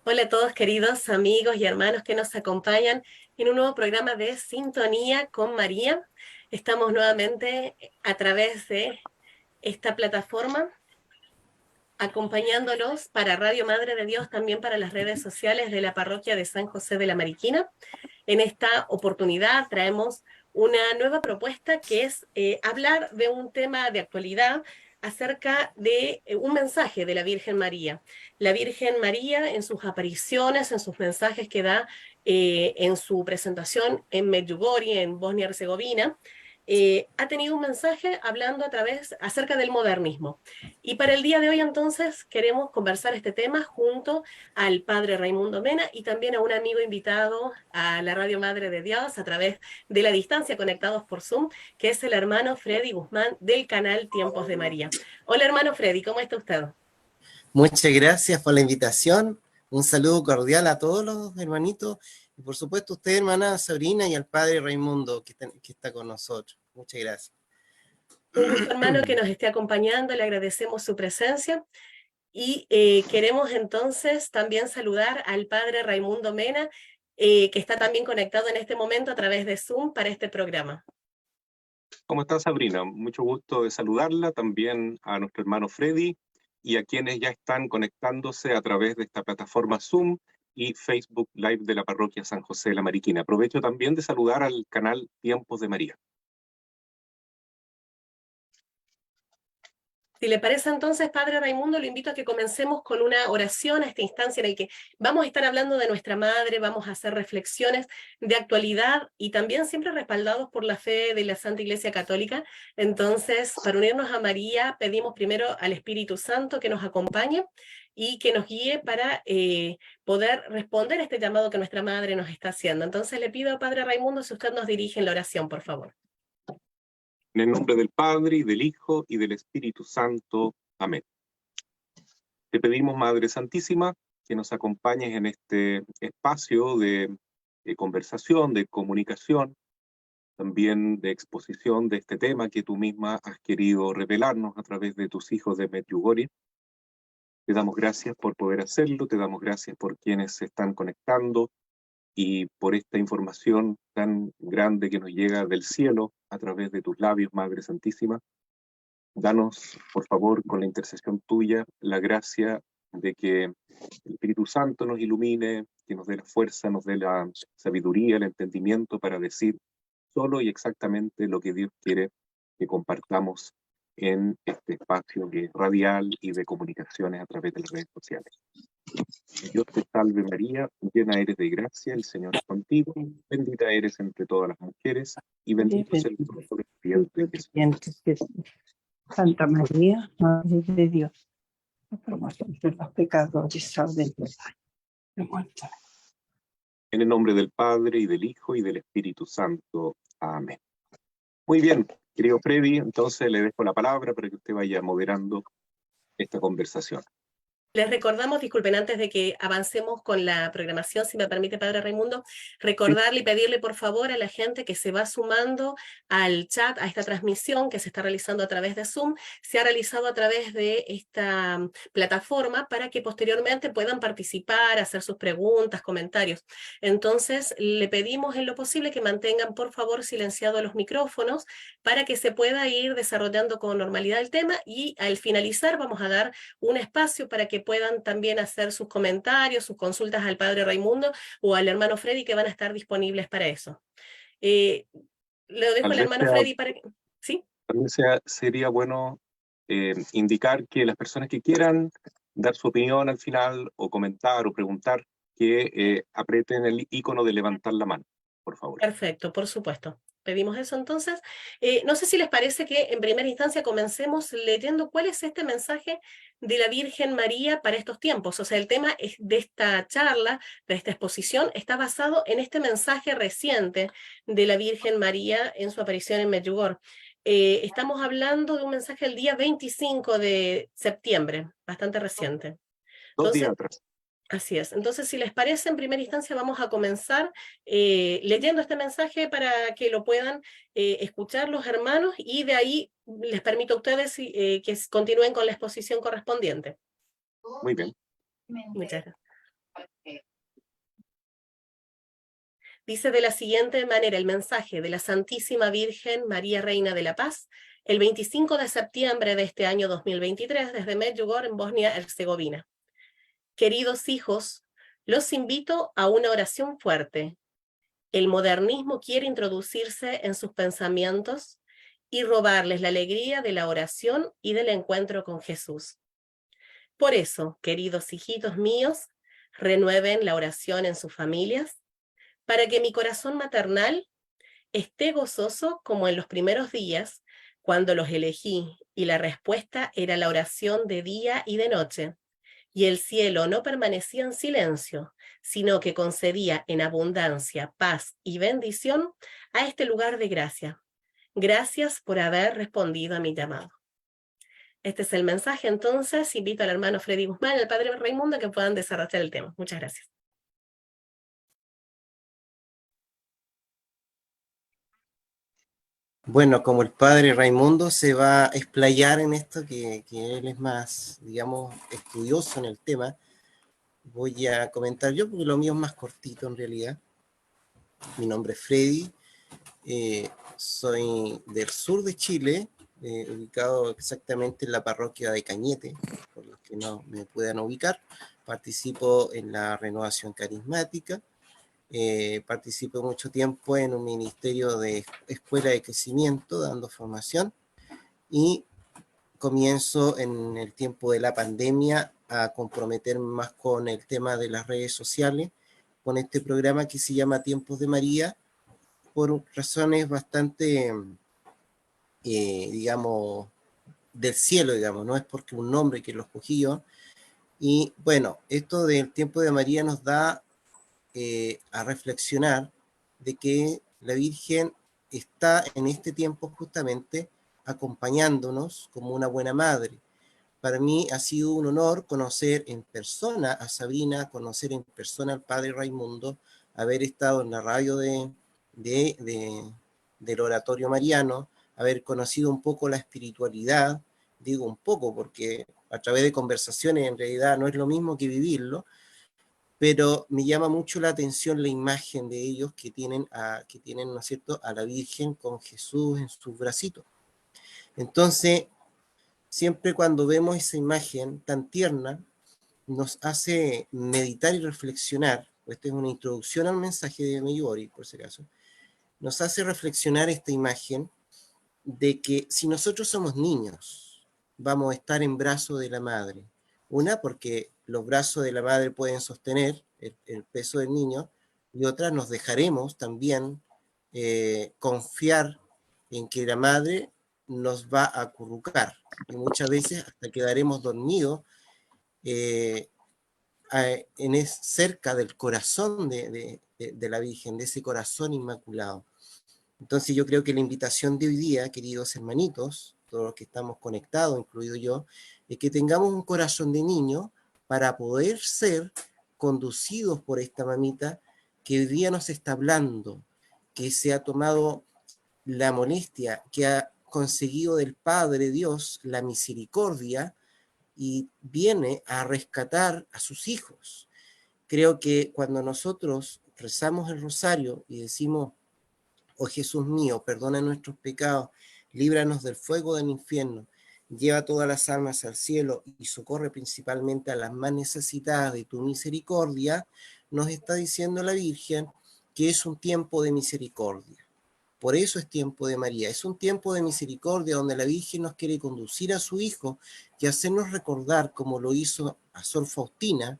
Hola a todos queridos amigos y hermanos que nos acompañan en un nuevo programa de Sintonía con María. Estamos nuevamente a través de esta plataforma acompañándolos para Radio Madre de Dios, también para las redes sociales de la parroquia de San José de la Mariquina. En esta oportunidad traemos una nueva propuesta que es hablar de un tema de actualidad acerca de un mensaje de la Virgen María. La Virgen María en sus apariciones, en sus mensajes que da en su presentación en Medjugorje, en Bosnia-Herzegovina, ha tenido un mensaje hablando acerca del modernismo. Y para el día de hoy entonces queremos conversar este tema junto al padre Raimundo Mena y también a un amigo invitado a la Radio Madre de Dios a través de la distancia conectados por Zoom, que es el hermano Freddy Guzmán del canal Tiempos de María. Hola hermano Freddy, ¿cómo está usted? Muchas gracias por la invitación, un saludo cordial a todos los hermanitos y por supuesto a usted, hermana Sabrina, y al padre Raimundo que está con nosotros. Muchas gracias. Un gusto hermano que nos esté acompañando, le agradecemos su presencia. Y queremos entonces también saludar al padre Raimundo Mena, que está también conectado en este momento a través de Zoom para este programa. ¿Cómo está Sabrina? Mucho gusto de saludarla, también a nuestro hermano Freddy y a quienes ya están conectándose a través de esta plataforma Zoom y Facebook Live de la parroquia San José de la Mariquina. Aprovecho también de saludar al canal Tiempos de María. Si le parece entonces, padre Raimundo, lo invito a que comencemos con una oración a esta instancia en la que vamos a estar hablando de nuestra madre, vamos a hacer reflexiones de actualidad y también siempre respaldados por la fe de la Santa Iglesia Católica. Entonces, para unirnos a María, pedimos primero al Espíritu Santo que nos acompañe y que nos guíe para poder responder a este llamado que nuestra madre nos está haciendo. Entonces le pido, padre Raimundo, si usted nos dirige en la oración, por favor. En el nombre del Padre, y del Hijo, y del Espíritu Santo. Amén. Te pedimos, Madre Santísima, que nos acompañes en este espacio de conversación, de comunicación, también de exposición de este tema que tú misma has querido revelarnos a través de tus hijos de Medjugorje. Te damos gracias por poder hacerlo, te damos gracias por quienes se están conectando, y por esta información tan grande que nos llega del cielo a través de tus labios, Madre Santísima. Danos, por favor, con la intercesión tuya, la gracia de que el Espíritu Santo nos ilumine, que nos dé la fuerza, nos dé la sabiduría, el entendimiento para decir solo y exactamente lo que Dios quiere que compartamos en este espacio que es radial y de comunicaciones a través de las redes sociales. Dios te salve María, llena eres de gracia, el Señor es contigo, bendita eres entre todas las mujeres, y bendito es el fruto de tu vientre, Jesús. Santa María, Madre de Dios, por nosotros los pecadores, ahora y en la muerte. En el nombre del Padre, y del Hijo, y del Espíritu Santo. Amén. Muy bien, querido Freddy, entonces le dejo la palabra para que usted vaya moderando esta conversación. Les recordamos, disculpen, antes de que avancemos con la programación, si me permite, padre Raimundo, recordarle y pedirle por favor a la gente que se va sumando al chat, a esta transmisión que se está realizando a través de Zoom, se ha realizado a través de esta plataforma para que posteriormente puedan participar, hacer sus preguntas, comentarios. Entonces, le pedimos en lo posible que mantengan por favor silenciados los micrófonos para que se pueda ir desarrollando con normalidad el tema, y al finalizar vamos a dar un espacio para que puedan también hacer sus comentarios, sus consultas al padre Raimundo o al hermano Freddy, que van a estar disponibles para eso. Le dejo al hermano Freddy para que... ¿Sí? También sería bueno indicar que las personas que quieran dar su opinión al final, o comentar o preguntar, que aprieten el icono de levantar la mano, por favor. Perfecto, por supuesto. Pedimos eso entonces. No sé si les parece que en primera instancia comencemos leyendo cuál es este mensaje de la Virgen María para estos tiempos. O sea, el tema de esta charla, de esta exposición, está basado en este mensaje reciente de la Virgen María en su aparición en Medjugorje. Estamos hablando de un mensaje el día 25 de septiembre, bastante reciente. 2 días Entonces, atrás. así es. Entonces, si les parece, en primera instancia vamos a comenzar leyendo este mensaje para que lo puedan escuchar los hermanos y de ahí les permito a ustedes que continúen con la exposición correspondiente. Muy bien. Muchas gracias. Dice de la siguiente manera el mensaje de la Santísima Virgen María Reina de la Paz, el 25 de septiembre de este año 2023, desde Medjugorje, en Bosnia-Herzegovina. Queridos hijos, los invito a una oración fuerte. El modernismo quiere introducirse en sus pensamientos y robarles la alegría de la oración y del encuentro con Jesús. Por eso, queridos hijitos míos, renueven la oración en sus familias, para que mi corazón maternal esté gozoso como en los primeros días, cuando los elegí y la respuesta era la oración de día y de noche, y el cielo no permanecía en silencio, sino que concedía en abundancia, paz y bendición a este lugar de gracia. Gracias por haber respondido a mi llamado. Este es el mensaje, entonces invito al hermano Freddy Guzmán y al padre Raimundo a que puedan desarrollar el tema. Muchas gracias. Bueno, como el padre Raimundo se va a explayar en esto, que él es más, digamos, estudioso en el tema, voy a comentar yo, porque lo mío es más cortito en realidad. Mi nombre es Freddy, soy del sur de Chile, ubicado exactamente en la parroquia de Cañete, por los que no me puedan ubicar. Participo en la renovación carismática. Participé mucho tiempo en un ministerio de escuela de crecimiento, dando formación, y comienzo en el tiempo de la pandemia a comprometerme más con el tema de las redes sociales, con este programa que se llama Tiempos de María, por razones bastante, digamos, del cielo, digamos, no es porque un nombre que lo escogí yo. Y bueno, esto del Tiempo de María nos da a reflexionar de que la Virgen está en este tiempo justamente acompañándonos como una buena madre. Para mí ha sido un honor conocer en persona a Sabrina, conocer en persona al padre Raimundo, haber estado en la radio del Oratorio Mariano, haber conocido un poco la espiritualidad, digo un poco porque a través de conversaciones en realidad no es lo mismo que vivirlo, pero me llama mucho la atención la imagen de ellos que tienen, ¿no es cierto?, a la Virgen con Jesús en sus bracitos. Entonces, siempre cuando vemos esa imagen tan tierna, nos hace meditar y reflexionar. Esta es una introducción al mensaje de Medjugorje, por si acaso. Nos hace reflexionar esta imagen de que si nosotros somos niños, vamos a estar en brazos de la madre. Una, porque los brazos de la madre pueden sostener el peso del niño, y otra, nos dejaremos también confiar en que la madre nos va a acurrucar, y muchas veces hasta quedaremos dormidos cerca del corazón de la Virgen, de ese corazón inmaculado. Entonces yo creo que la invitación de hoy día, queridos hermanitos, todos los que estamos conectados, incluido yo, es que tengamos un corazón de niño para poder ser conducidos por esta mamita que hoy día nos está hablando, que se ha tomado la molestia, que ha conseguido del Padre Dios la misericordia y viene a rescatar a sus hijos. Creo que cuando nosotros rezamos el rosario y decimos: oh Jesús mío, perdona nuestros pecados, líbranos del fuego del infierno, lleva todas las almas al cielo y socorre principalmente a las más necesitadas de tu misericordia, nos está diciendo la Virgen que es un tiempo de misericordia. Por eso es tiempo de María, es un tiempo de misericordia donde la Virgen nos quiere conducir a su Hijo y hacernos recordar, como lo hizo a Sor Faustina,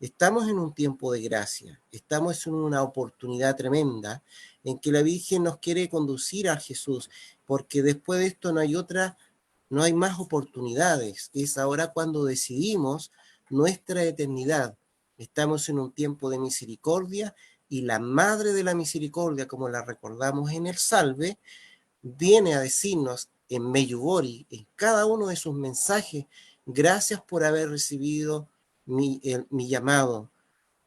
estamos en un tiempo de gracia, estamos en una oportunidad tremenda en que la Virgen nos quiere conducir a Jesús, porque después de esto no hay más oportunidades, es ahora cuando decidimos nuestra eternidad. Estamos en un tiempo de misericordia y la Madre de la Misericordia, como la recordamos en el Salve, viene a decirnos en Meyubori, en cada uno de sus mensajes, gracias por haber recibido mi llamado.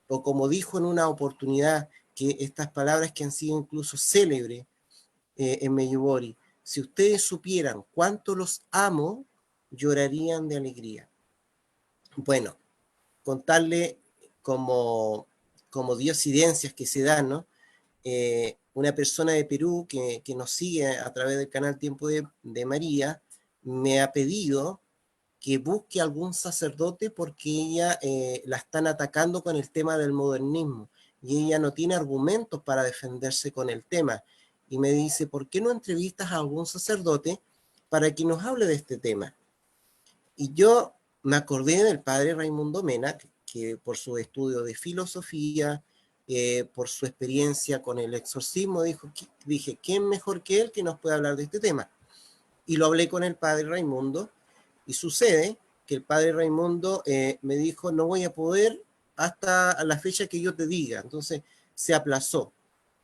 O como dijo en una oportunidad, que estas palabras que han sido incluso célebres en Meyubori, si ustedes supieran cuánto los amo, llorarían de alegría. Bueno, contarle como diosidencias que se dan, ¿no? Una persona de Perú que nos sigue a través del canal Tiempo de María me ha pedido que busque algún sacerdote porque ella la están atacando con el tema del modernismo y ella no tiene argumentos para defenderse con el tema. Y me dice, ¿por qué no entrevistas a algún sacerdote para que nos hable de este tema? Y yo me acordé del padre Raimundo Mena, que por su estudio de filosofía, por su experiencia con el exorcismo, dije, ¿quién mejor que él que nos puede hablar de este tema? Y lo hablé con el padre Raimundo, y sucede que el padre Raimundo me dijo, no voy a poder hasta la fecha que yo te diga. Entonces se aplazó.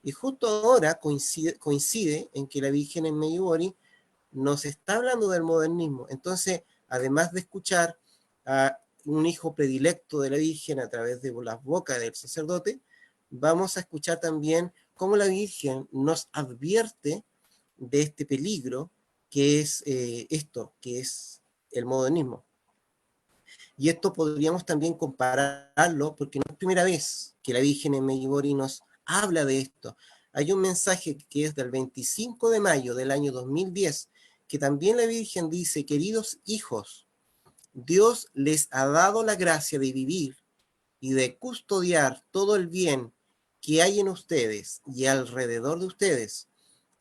Y justo ahora coincide en que la Virgen en Meyubori nos está hablando del modernismo. Entonces, además de escuchar a un hijo predilecto de la Virgen a través de las bocas del sacerdote, vamos a escuchar también cómo la Virgen nos advierte de este peligro que es que es el modernismo. Y esto podríamos también compararlo, porque no es primera vez que la Virgen en Meyubori nos habla de esto. Hay un mensaje que es del 25 de mayo del año 2010, que también la Virgen dice, queridos hijos, Dios les ha dado la gracia de vivir y de custodiar todo el bien que hay en ustedes y alrededor de ustedes,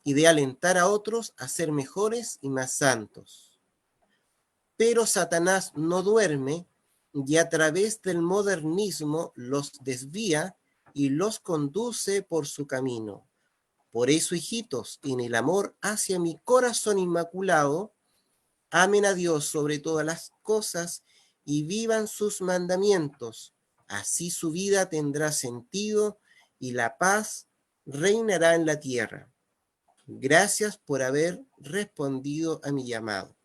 y de alentar a otros a ser mejores y más santos. Pero Satanás no duerme y a través del modernismo los desvía y los conduce por su camino. Por eso, hijitos, en el amor hacia mi corazón inmaculado, amen a Dios sobre todas las cosas y vivan sus mandamientos. Así su vida tendrá sentido y la paz reinará en la tierra. Gracias por haber respondido a mi llamado.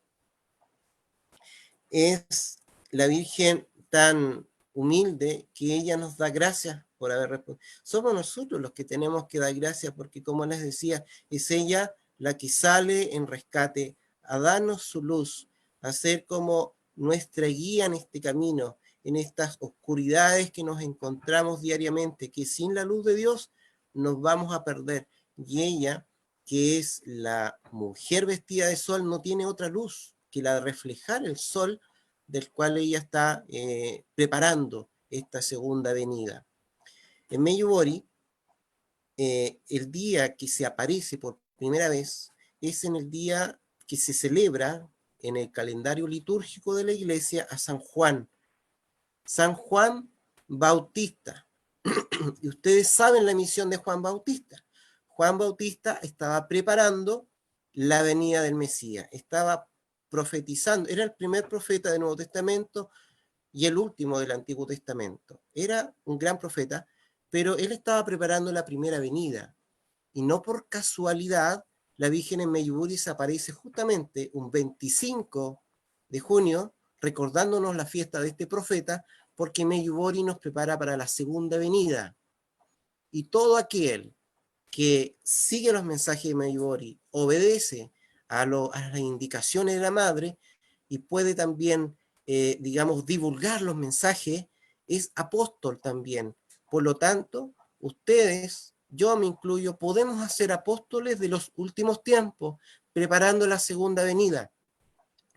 Es la Virgen tan humilde que ella nos da gracias por haber respondido. Somos nosotros los que tenemos que dar gracias porque, como les decía, es ella la que sale en rescate a darnos su luz, a ser como nuestra guía en este camino, en estas oscuridades que nos encontramos diariamente, que sin la luz de Dios nos vamos a perder. Y ella, que es la mujer vestida de sol, no tiene otra luz que la de reflejar el sol del cual ella está preparando esta segunda venida. En Meyubori, el día que se aparece por primera vez es en el día que se celebra en el calendario litúrgico de la iglesia a San Juan Bautista. Y ustedes saben la misión de Juan Bautista. Juan Bautista estaba preparando la venida del Mesías, estaba profetizando, era el primer profeta del Nuevo Testamento y el último del Antiguo Testamento. Era un gran profeta, pero él estaba preparando la primera venida. Y no por casualidad, la Virgen en Meyubori se aparece justamente un 25 de junio, recordándonos la fiesta de este profeta, porque Meyubori nos prepara para la segunda venida. Y todo aquel que sigue los mensajes de Meyubori, obedece a las indicaciones de la Madre y puede también, digamos, divulgar los mensajes, es apóstol también. Por lo tanto, ustedes, yo me incluyo, podemos hacer apóstoles de los últimos tiempos, preparando la segunda venida,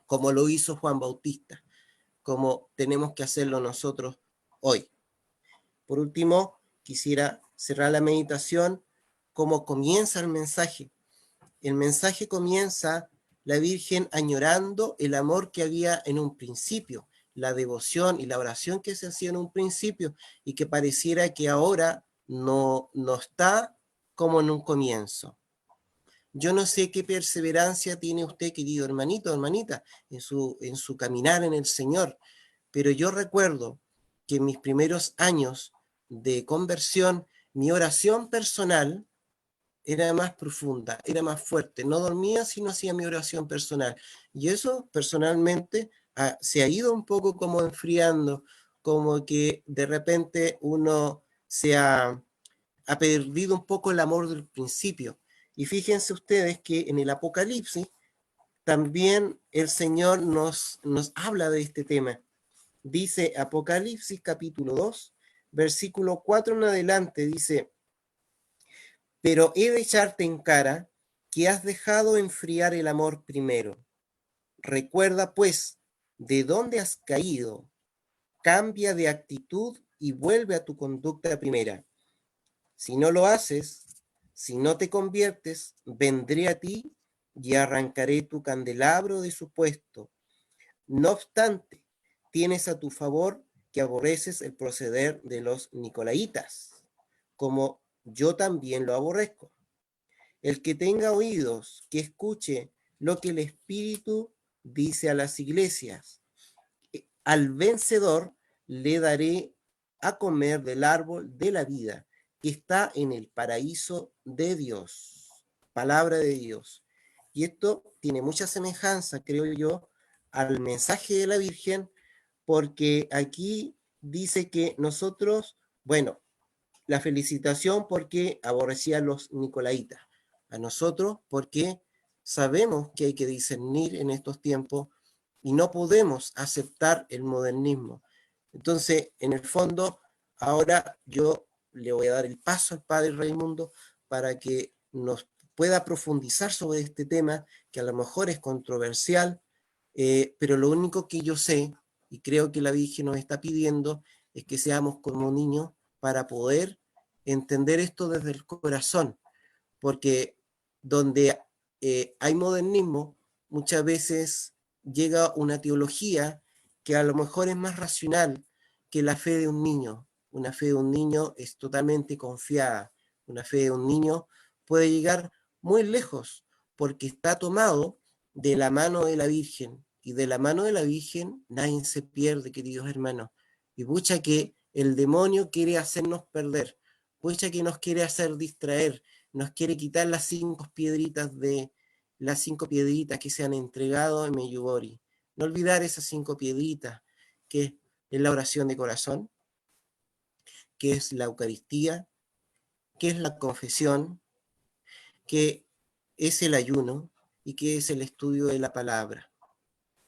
como lo hizo Juan Bautista, como tenemos que hacerlo nosotros hoy. Por último, quisiera cerrar la meditación como comienza el mensaje. El mensaje comienza la Virgen añorando el amor que había en un principio, la devoción y la oración que se hacía en un principio y que pareciera que ahora no está como en un comienzo. Yo no sé qué perseverancia tiene usted, querido hermanito, hermanita, en su caminar en el Señor, pero yo recuerdo que en mis primeros años de conversión, mi oración personal era más profunda, era más fuerte. No dormía si no hacía mi oración personal. Y eso personalmente se ha ido un poco como enfriando, como que de repente uno ha perdido un poco el amor del principio. Y fíjense ustedes que en el Apocalipsis también el Señor nos habla de este tema. Dice Apocalipsis capítulo 2, versículo 4 en adelante, dice: pero he de echarte en cara que has dejado enfriar el amor primero. Recuerda, pues, de dónde has caído, cambia de actitud y vuelve a tu conducta primera. Si no lo haces, si no te conviertes, vendré a ti y arrancaré tu candelabro de su puesto. No obstante, tienes a tu favor que aborreces el proceder de los nicolaitas, como yo también lo aborrezco. El que tenga oídos, que escuche lo que el Espíritu dice a las iglesias. Al vencedor le daré a comer del árbol de la vida, que está en el paraíso de Dios. Palabra de Dios. Y esto tiene mucha semejanza, creo yo, al mensaje de la Virgen, porque aquí dice que nosotros, bueno, la felicitación porque aborrecía a los nicolaitas, a nosotros porque sabemos que hay que discernir en estos tiempos y no podemos aceptar el modernismo. Entonces, en el fondo, ahora yo le voy a dar el paso al padre Raimundo para que nos pueda profundizar sobre este tema, que a lo mejor es controversial, pero lo único que yo sé, y creo que la Virgen nos está pidiendo, es que seamos como niños para poder entender esto desde el corazón, porque donde hay modernismo, muchas veces llega una teología que a lo mejor es más racional que la fe de un niño. Una fe de un niño es totalmente confiada. Una fe de un niño puede llegar muy lejos porque está tomado de la mano de la Virgen. Y de la mano de la Virgen nadie se pierde, queridos hermanos. Y pucha que el demonio quiere hacernos perder. Pucha que nos quiere hacer distraer, nos quiere quitar las 5 piedritas que se han entregado en Meyugori. No olvidar esas 5 piedritas, que es la oración de corazón, que es la Eucaristía, que es la confesión, que es el ayuno y que es el estudio de la palabra.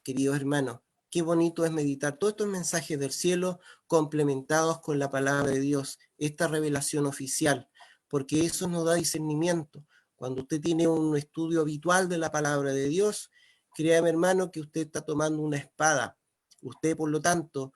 Queridos hermanos, qué bonito es meditar todos estos mensajes del cielo complementados con la palabra de Dios, esta revelación oficial, porque eso nos da discernimiento. Cuando usted tiene un estudio habitual de la palabra de Dios, créame hermano que usted está tomando una espada. Usted, por lo tanto,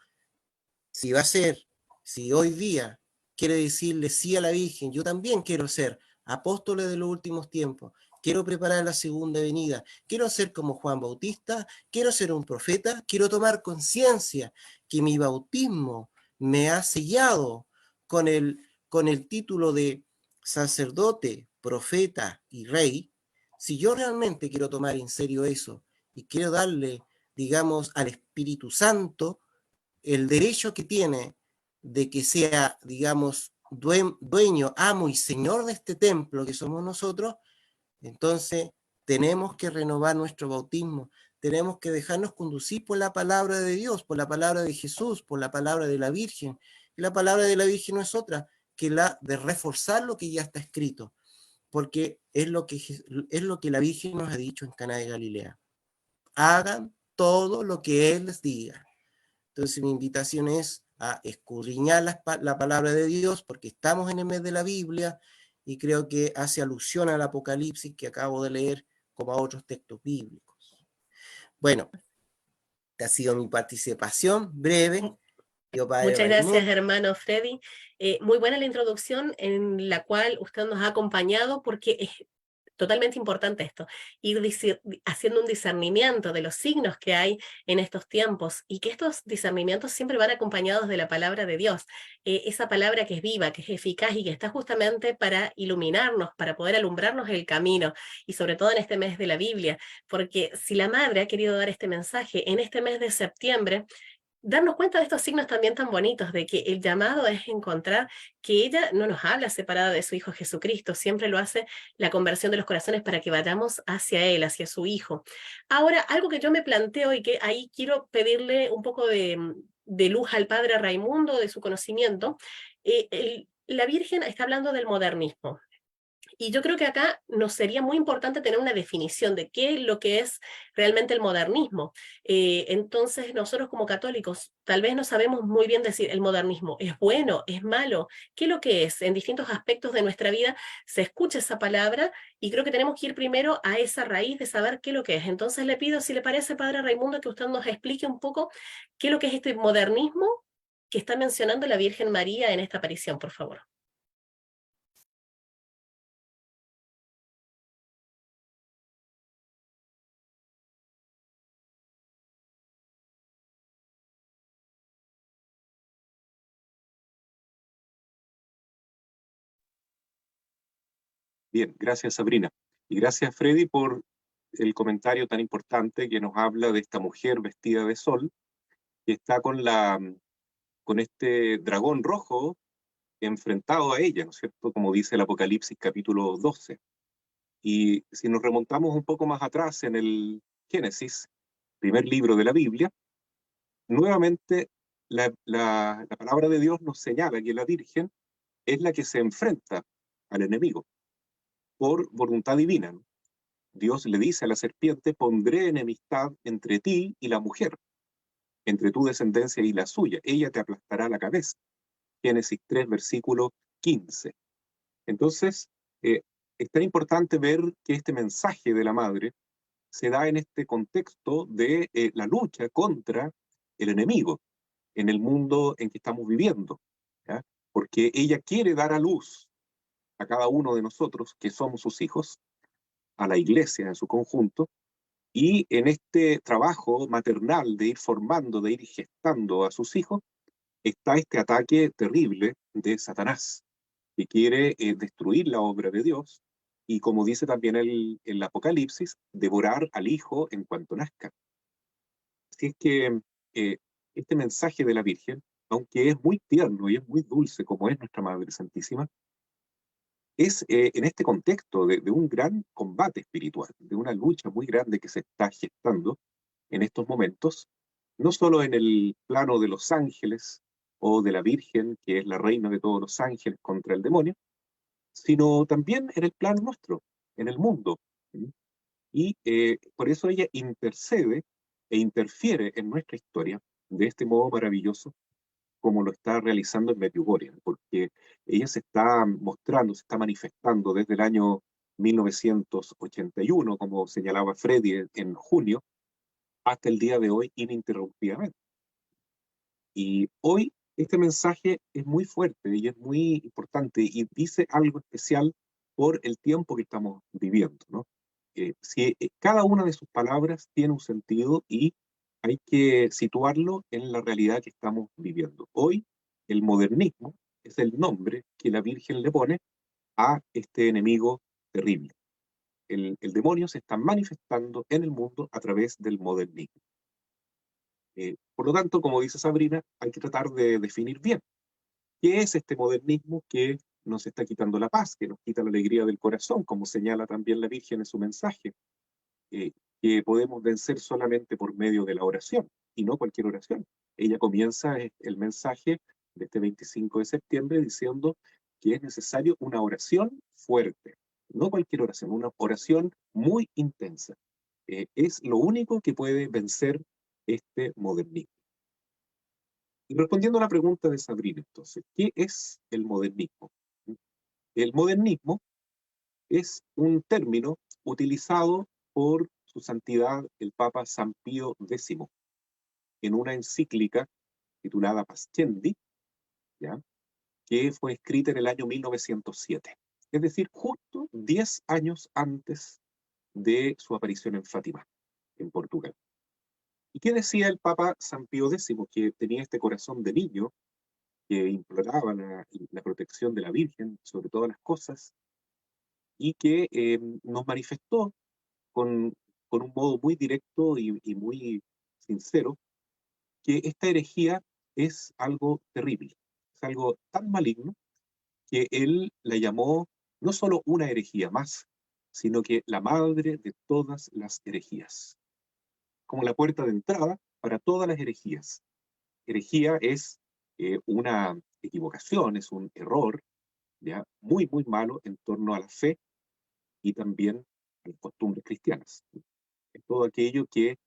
si hoy día quiere decirle sí a la Virgen, yo también quiero ser apóstol de los últimos tiempos, quiero preparar la segunda venida, quiero ser como Juan Bautista, quiero ser un profeta, quiero tomar conciencia que mi bautismo me ha sellado con el título de sacerdote, profeta y rey. Si yo realmente quiero tomar en serio eso y quiero darle, digamos, al Espíritu Santo el derecho que tiene de que sea, digamos, dueño, amo y señor de este templo que somos nosotros, entonces tenemos que renovar nuestro bautismo, tenemos que dejarnos conducir por la palabra de Dios, por la palabra de Jesús, por la palabra de la Virgen. Y la palabra de la Virgen no es otra que la de reforzar lo que ya está escrito, porque es lo que la Virgen nos ha dicho en Caná de Galilea. Hagan todo lo que Él les diga. Entonces mi invitación es a escudriñar la palabra de Dios, porque estamos en el mes de la Biblia y creo que hace alusión al Apocalipsis que acabo de leer, como a otros textos bíblicos. Bueno, esta ha sido mi participación breve. Muchas gracias, hermano Freddy. Muy buena la introducción en la cual usted nos ha acompañado, porque es totalmente importante esto, ir haciendo un discernimiento de los signos que hay en estos tiempos, y que estos discernimientos siempre van acompañados de la palabra de Dios, esa palabra que es viva, que es eficaz y que está justamente para iluminarnos, para poder alumbrarnos el camino, y sobre todo en este mes de la Biblia, porque si la Madre ha querido dar este mensaje en este mes de septiembre, darnos cuenta de estos signos también tan bonitos, de que el llamado es encontrar que ella no nos habla separada de su Hijo Jesucristo, siempre lo hace la conversión de los corazones para que vayamos hacia Él, hacia su Hijo. Ahora, algo que yo me planteo y que ahí quiero pedirle un poco de luz al Padre Raimundo, de su conocimiento, la Virgen está hablando del modernismo. Y yo creo que acá nos sería muy importante tener una definición de qué es lo que es realmente el modernismo. Entonces, nosotros como católicos tal vez no sabemos muy bien decir el modernismo es bueno, es malo, qué es lo que es. En distintos aspectos de nuestra vida se escucha esa palabra y creo que tenemos que ir primero a esa raíz de saber qué es lo que es. Entonces, le pido, si le parece, Padre Raimundo, que usted nos explique un poco qué es lo que es este modernismo que está mencionando la Virgen María en esta aparición, por favor. Bien, gracias Sabrina. Y gracias Freddy por el comentario tan importante que nos habla de esta mujer vestida de sol, que está con este dragón rojo enfrentado a ella, ¿no es cierto? Como dice el Apocalipsis capítulo 12. Y si nos remontamos un poco más atrás en el Génesis, primer libro de la Biblia, nuevamente la palabra de Dios nos señala que la Virgen es la que se enfrenta al enemigo por voluntad divina, ¿no? Dios le dice a la serpiente, pondré enemistad entre ti y la mujer, entre tu descendencia y la suya. Ella te aplastará la cabeza. Génesis 3, versículo 15. Entonces, es tan importante ver que este mensaje de la madre se da en este contexto de la lucha contra el enemigo en el mundo en que estamos viviendo, ¿ya? Porque ella quiere dar a luz a cada uno de nosotros que somos sus hijos, a la iglesia en su conjunto, y en este trabajo maternal de ir formando, de ir gestando a sus hijos, está este ataque terrible de Satanás, que quiere destruir la obra de Dios y, como dice también el Apocalipsis, devorar al hijo en cuanto nazca. Así es que eh, este mensaje de la Virgen, aunque es muy tierno y es muy dulce como es nuestra Madre Santísima, es en este contexto de un gran combate espiritual, de una lucha muy grande que se está gestando en estos momentos, no solo en el plano de los ángeles o de la Virgen, que es la reina de todos los ángeles contra el demonio, sino también en el plano nuestro, en el mundo. Y por eso ella intercede e interfiere en nuestra historia de este modo maravilloso, como lo está realizando en Medjugorje, porque ella se está mostrando, se está manifestando desde el año 1981, como señalaba Freddy en junio, hasta el día de hoy ininterrumpidamente. Y hoy este mensaje es muy fuerte y es muy importante y dice algo especial por el tiempo que estamos viviendo, ¿no? Cada una de sus palabras tiene un sentido y hay que situarlo en la realidad que estamos viviendo. Hoy el modernismo es el nombre que la Virgen le pone a este enemigo terrible. El demonio se está manifestando en el mundo a través del modernismo. Por lo tanto, como dice Sabrina, hay que tratar de definir bien qué es este modernismo que nos está quitando la paz, que nos quita la alegría del corazón, como señala también la Virgen en su mensaje, eh, que podemos vencer solamente por medio de la oración, y no cualquier oración. Ella comienza el mensaje de este 25 de septiembre diciendo que es necesario una oración fuerte, no cualquier oración, una oración muy intensa. Es lo único que puede vencer este modernismo. Y respondiendo a la pregunta de Sabrina, entonces, ¿qué es el modernismo? El modernismo es un término utilizado por su santidad el Papa San Pío X en una encíclica titulada Pascendi, ¿ya? Que fue escrita en el año 1907, es decir, justo 10 años antes de su aparición en Fátima, en Portugal. ¿Y qué decía el Papa San Pío X, que tenía este corazón de niño, que imploraba la protección de la Virgen sobre todas las cosas, y que nos manifestó con un modo muy directo y muy sincero que esta herejía es algo terrible, es algo tan maligno que él la llamó no solo una herejía más, sino que la madre de todas las herejías, como la puerta de entrada para todas las herejías. Herejía es una equivocación, es un error, ¿ya? Muy, muy malo en torno a la fe y también a las costumbres cristianas. Es todo aquello que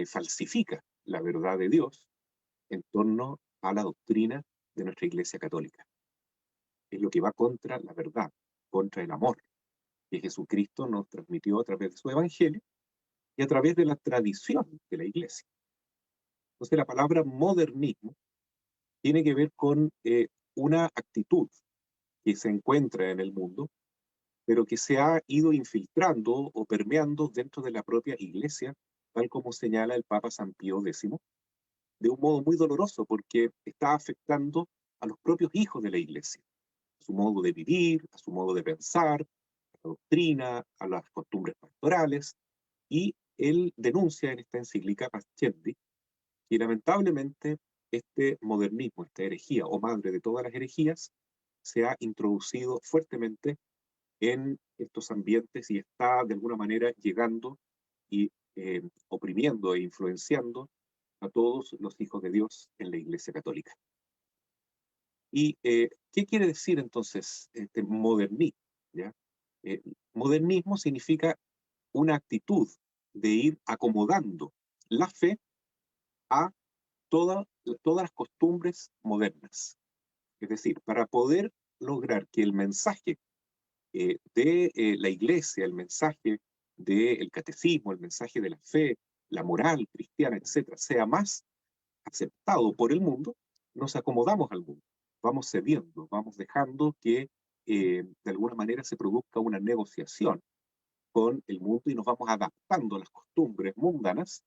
falsifica la verdad de Dios en torno a la doctrina de nuestra Iglesia Católica. Es lo que va contra la verdad, contra el amor que Jesucristo nos transmitió a través de su Evangelio y a través de la tradición de la Iglesia. Entonces la palabra modernismo tiene que ver con una actitud que se encuentra en el mundo, pero que se ha ido infiltrando o permeando dentro de la propia Iglesia, tal como señala el Papa San Pío X, de un modo muy doloroso, porque está afectando a los propios hijos de la Iglesia, a su modo de vivir, a su modo de pensar, a la doctrina, a las costumbres pastorales, y él denuncia en esta encíclica Pascendi que lamentablemente este modernismo, esta herejía o madre de todas las herejías, se ha introducido fuertemente en estos ambientes y está de alguna manera llegando y oprimiendo e influenciando a todos los hijos de Dios en la Iglesia Católica. ¿Y qué quiere decir entonces este modernismo? ¿Ya? Modernismo significa una actitud de ir acomodando la fe a todas las costumbres modernas. Es decir, para poder lograr que el mensaje de la Iglesia, el mensaje del catecismo, el mensaje de la fe, la moral cristiana, etcétera, sea más aceptado por el mundo, nos acomodamos al mundo, vamos cediendo, vamos dejando que de alguna manera se produzca una negociación con el mundo y nos vamos adaptando a las costumbres mundanas,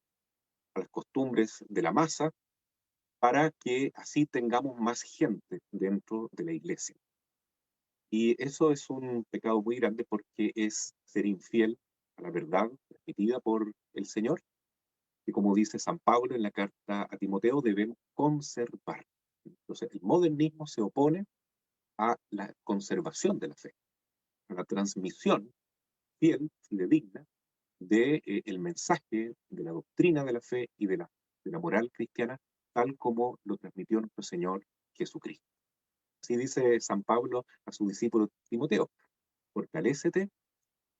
a las costumbres de la masa, para que así tengamos más gente dentro de la iglesia. Y eso es un pecado muy grande porque es ser infiel a la verdad transmitida por el Señor, que como dice San Pablo en la carta a Timoteo, debemos conservar. Entonces, el modernismo se opone a la conservación de la fe, a la transmisión fiel y digna de el mensaje de la doctrina de la fe y de la moral cristiana, tal como lo transmitió nuestro Señor Jesucristo. Así dice San Pablo a su discípulo Timoteo: fortalécete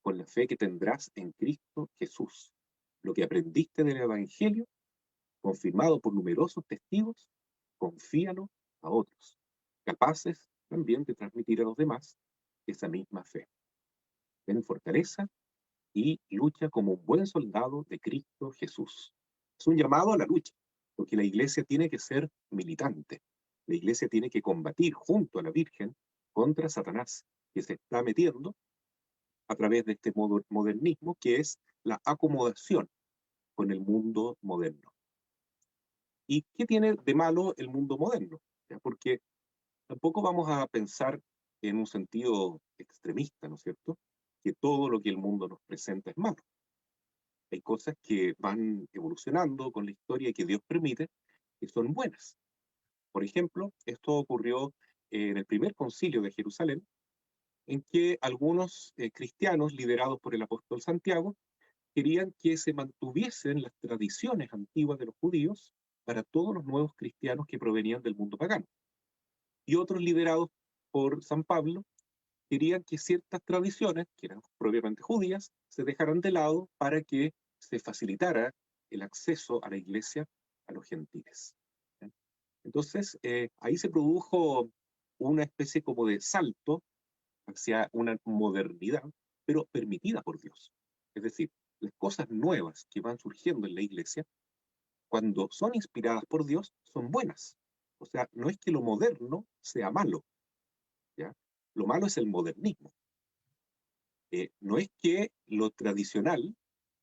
con la fe que tendrás en Cristo Jesús. Lo que aprendiste del Evangelio, confirmado por numerosos testigos, confíalo a otros, capaces también de transmitir a los demás esa misma fe. Ten fortaleza y lucha como un buen soldado de Cristo Jesús. Es un llamado a la lucha, porque la iglesia tiene que ser militante. La iglesia tiene que combatir junto a la Virgen contra Satanás, que se está metiendo a través de este modernismo, que es la acomodación con el mundo moderno. ¿Y qué tiene de malo el mundo moderno? ¿Ya? Porque tampoco vamos a pensar en un sentido extremista, ¿no es cierto?, que todo lo que el mundo nos presenta es malo. Hay cosas que van evolucionando con la historia y que Dios permite, que son buenas. Por ejemplo, esto ocurrió en el primer concilio de Jerusalén, en que algunos cristianos liderados por el apóstol Santiago querían que se mantuviesen las tradiciones antiguas de los judíos para todos los nuevos cristianos que provenían del mundo pagano. Y otros liderados por San Pablo querían que ciertas tradiciones, que eran propiamente judías, se dejaran de lado para que se facilitara el acceso a la iglesia a los gentiles. Entonces, ahí se produjo una especie como de salto hacia una modernidad, pero permitida por Dios. Es decir, las cosas nuevas que van surgiendo en la iglesia, cuando son inspiradas por Dios, son buenas. O sea, no es que lo moderno sea malo, ¿ya? Lo malo es el modernismo. No es que lo tradicional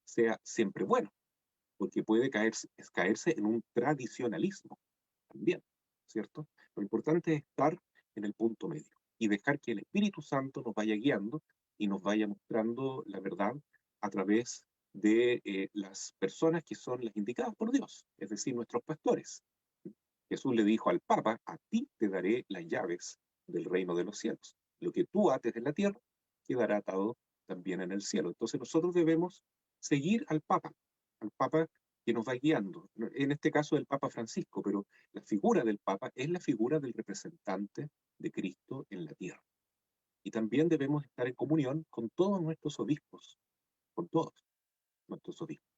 sea siempre bueno, porque puede caerse en un tradicionalismo también, ¿cierto? Lo importante es estar en el punto medio y dejar que el Espíritu Santo nos vaya guiando y nos vaya mostrando la verdad a través de las personas que son las indicadas por Dios, es decir, nuestros pastores, Jesús le dijo al Papa, a ti te daré las llaves del reino de los cielos. Lo que tú ates en la tierra quedará atado también en el cielo. Entonces nosotros debemos seguir al Papa que nos va guiando. En este caso el Papa Francisco, pero la figura del Papa es la figura del representante de Cristo en la tierra. Y también debemos estar en comunión con todos nuestros obispos, con todos nuestros obispos.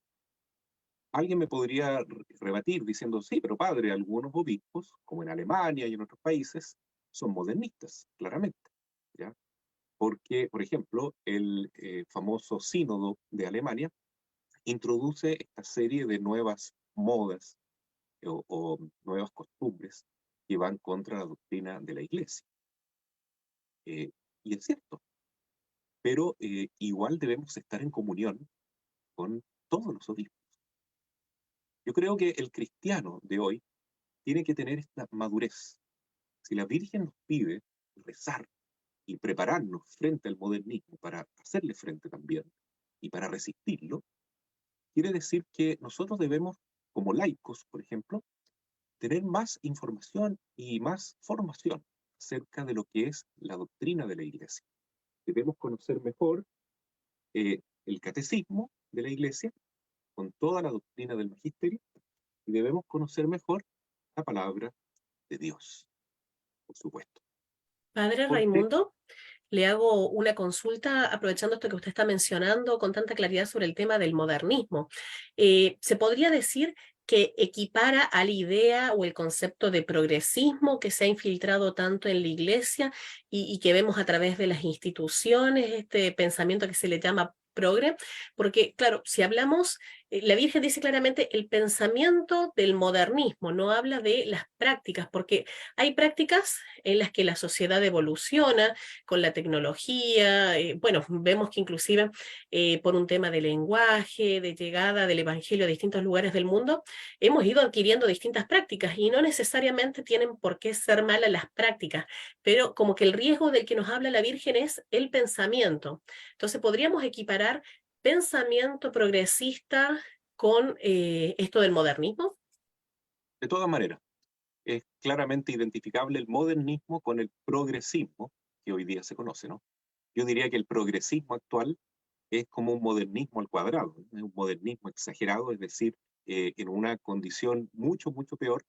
Alguien me podría rebatir diciendo, sí, pero padre, algunos obispos, como en Alemania y en otros países, son modernistas, claramente, ¿ya? Porque, por ejemplo, el famoso sínodo de Alemania introduce esta serie de nuevas modas o nuevas costumbres que van contra la doctrina de la Iglesia. Y es cierto, pero igual debemos estar en comunión con todos los obispos. Yo creo que el cristiano de hoy tiene que tener esta madurez. Si la Virgen nos pide rezar y prepararnos frente al modernismo para hacerle frente también y para resistirlo, quiere decir que nosotros debemos, como laicos, por ejemplo, tener más información y más formación acerca de lo que es la doctrina de la Iglesia. Debemos conocer mejor el catecismo de la Iglesia con toda la doctrina del magisterio y debemos conocer mejor la palabra de Dios, por supuesto. Padre Porque Raimundo, le hago una consulta aprovechando esto que usted está mencionando con tanta claridad sobre el tema del modernismo. ¿Se podría decir que equipara a la idea o el concepto de progresismo que se ha infiltrado tanto en la Iglesia y que vemos a través de las instituciones, este pensamiento que se le llama progre? Porque, claro, si hablamos, la Virgen dice claramente el pensamiento del modernismo, no habla de las prácticas, porque hay prácticas en las que la sociedad evoluciona con la tecnología. Bueno, vemos que inclusive por un tema de lenguaje, de llegada del evangelio a distintos lugares del mundo, hemos ido adquiriendo distintas prácticas y no necesariamente tienen por qué ser malas las prácticas, pero como que el riesgo del que nos habla la Virgen es el pensamiento. Entonces podríamos equiparar pensamiento progresista con esto del modernismo. de todas maneras, es claramente identificable el modernismo con el progresismo que hoy día se conoce, ¿no? Yo diría que el progresismo actual es como un modernismo al cuadrado, ¿no? Es un modernismo exagerado, es decir, en una condición mucho, mucho peor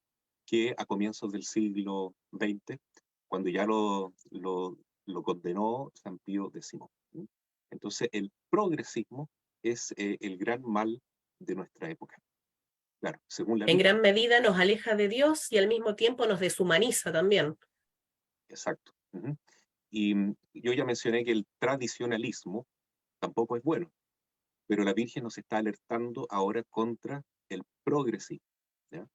que a comienzos del siglo XX, cuando ya lo condenó San Pío X. ¿Sí? Entonces, el progresismo es el gran mal de nuestra época. Claro, según la En Virgen. gran medida nos aleja de Dios y al mismo tiempo nos deshumaniza también. Exacto. Uh-huh. Y yo ya mencioné que el tradicionalismo tampoco es bueno, pero la Virgen nos está alertando ahora contra el progresismo, ¿ya?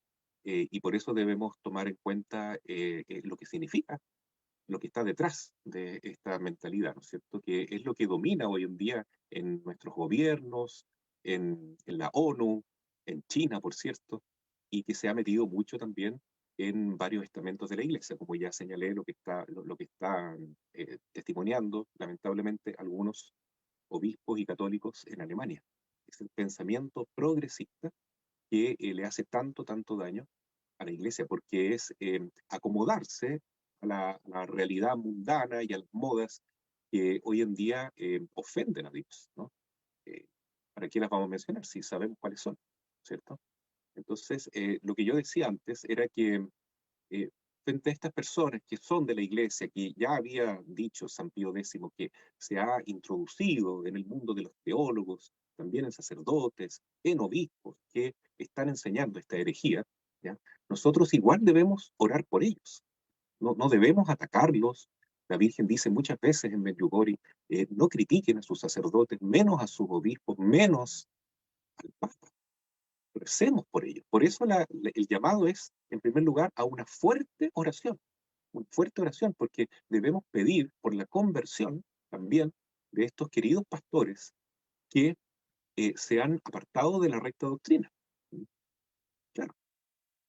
Y por eso debemos tomar en cuenta lo que significa, lo que está detrás de esta mentalidad, ¿no es cierto? Que es lo que domina hoy en día en nuestros gobiernos, en la ONU, en China, por cierto, y que se ha metido mucho también en varios estamentos de la Iglesia, como ya señalé, lo que están testimoniando, lamentablemente, algunos obispos y católicos en Alemania. Es el pensamiento progresista que le hace tanto, tanto daño a la Iglesia, porque es acomodarse a la realidad mundana y a las modas que hoy en día ofenden a Dios, ¿no? ¿Para qué las vamos a mencionar si sabemos cuáles son, ¿cierto? Entonces, lo que yo decía antes era que eh, frente a estas personas que son de la Iglesia, que ya había dicho San Pío X que se ha introducido en el mundo de los teólogos, también en sacerdotes, en obispos que están enseñando esta herejía, ¿ya? Nosotros igual debemos orar por ellos, no debemos atacarlos. La Virgen dice muchas veces en Medjugorje, no critiquen a sus sacerdotes, menos a sus obispos, menos al Papa. Recemos por ellos. Por eso el llamado es, en primer lugar, a una fuerte oración, porque debemos pedir por la conversión también de estos queridos pastores que se han apartado de la recta doctrina. Claro,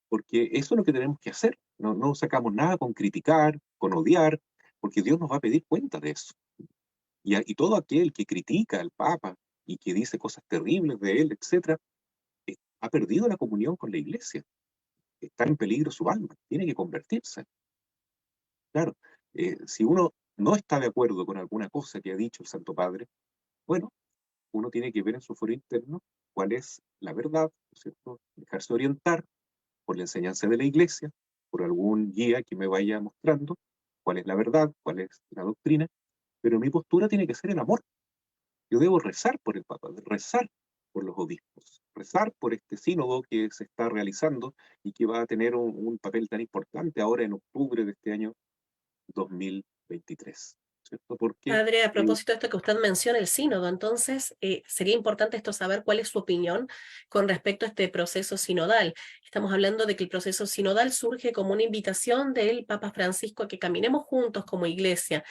porque eso es lo que tenemos que hacer. No sacamos nada con criticar, con odiar, porque Dios nos va a pedir cuenta de eso. Y todo aquel que critica al Papa y que dice cosas terribles de él, etc., ha perdido la comunión con la Iglesia. está en peligro su alma, tiene que convertirse. Claro, si uno no está de acuerdo con alguna cosa que ha dicho el Santo Padre, bueno, uno tiene que ver en su foro interno cuál es la verdad, ¿no es cierto? Dejarse orientar por la enseñanza de la Iglesia, por algún guía que me vaya mostrando cuál es la verdad, cuál es la doctrina, pero mi postura tiene que ser el amor. Yo debo rezar por el Papa, rezar por los obispos, rezar por este sínodo que se está realizando y que va a tener un papel tan importante ahora en octubre de este año 2023, ¿cierto? Porque Padre, a propósito de esto que usted menciona, el sínodo, entonces sería importante esto saber cuál es su opinión con respecto a este proceso sinodal. Estamos hablando de que el proceso sinodal surge como una invitación del Papa Francisco a que caminemos juntos como iglesia.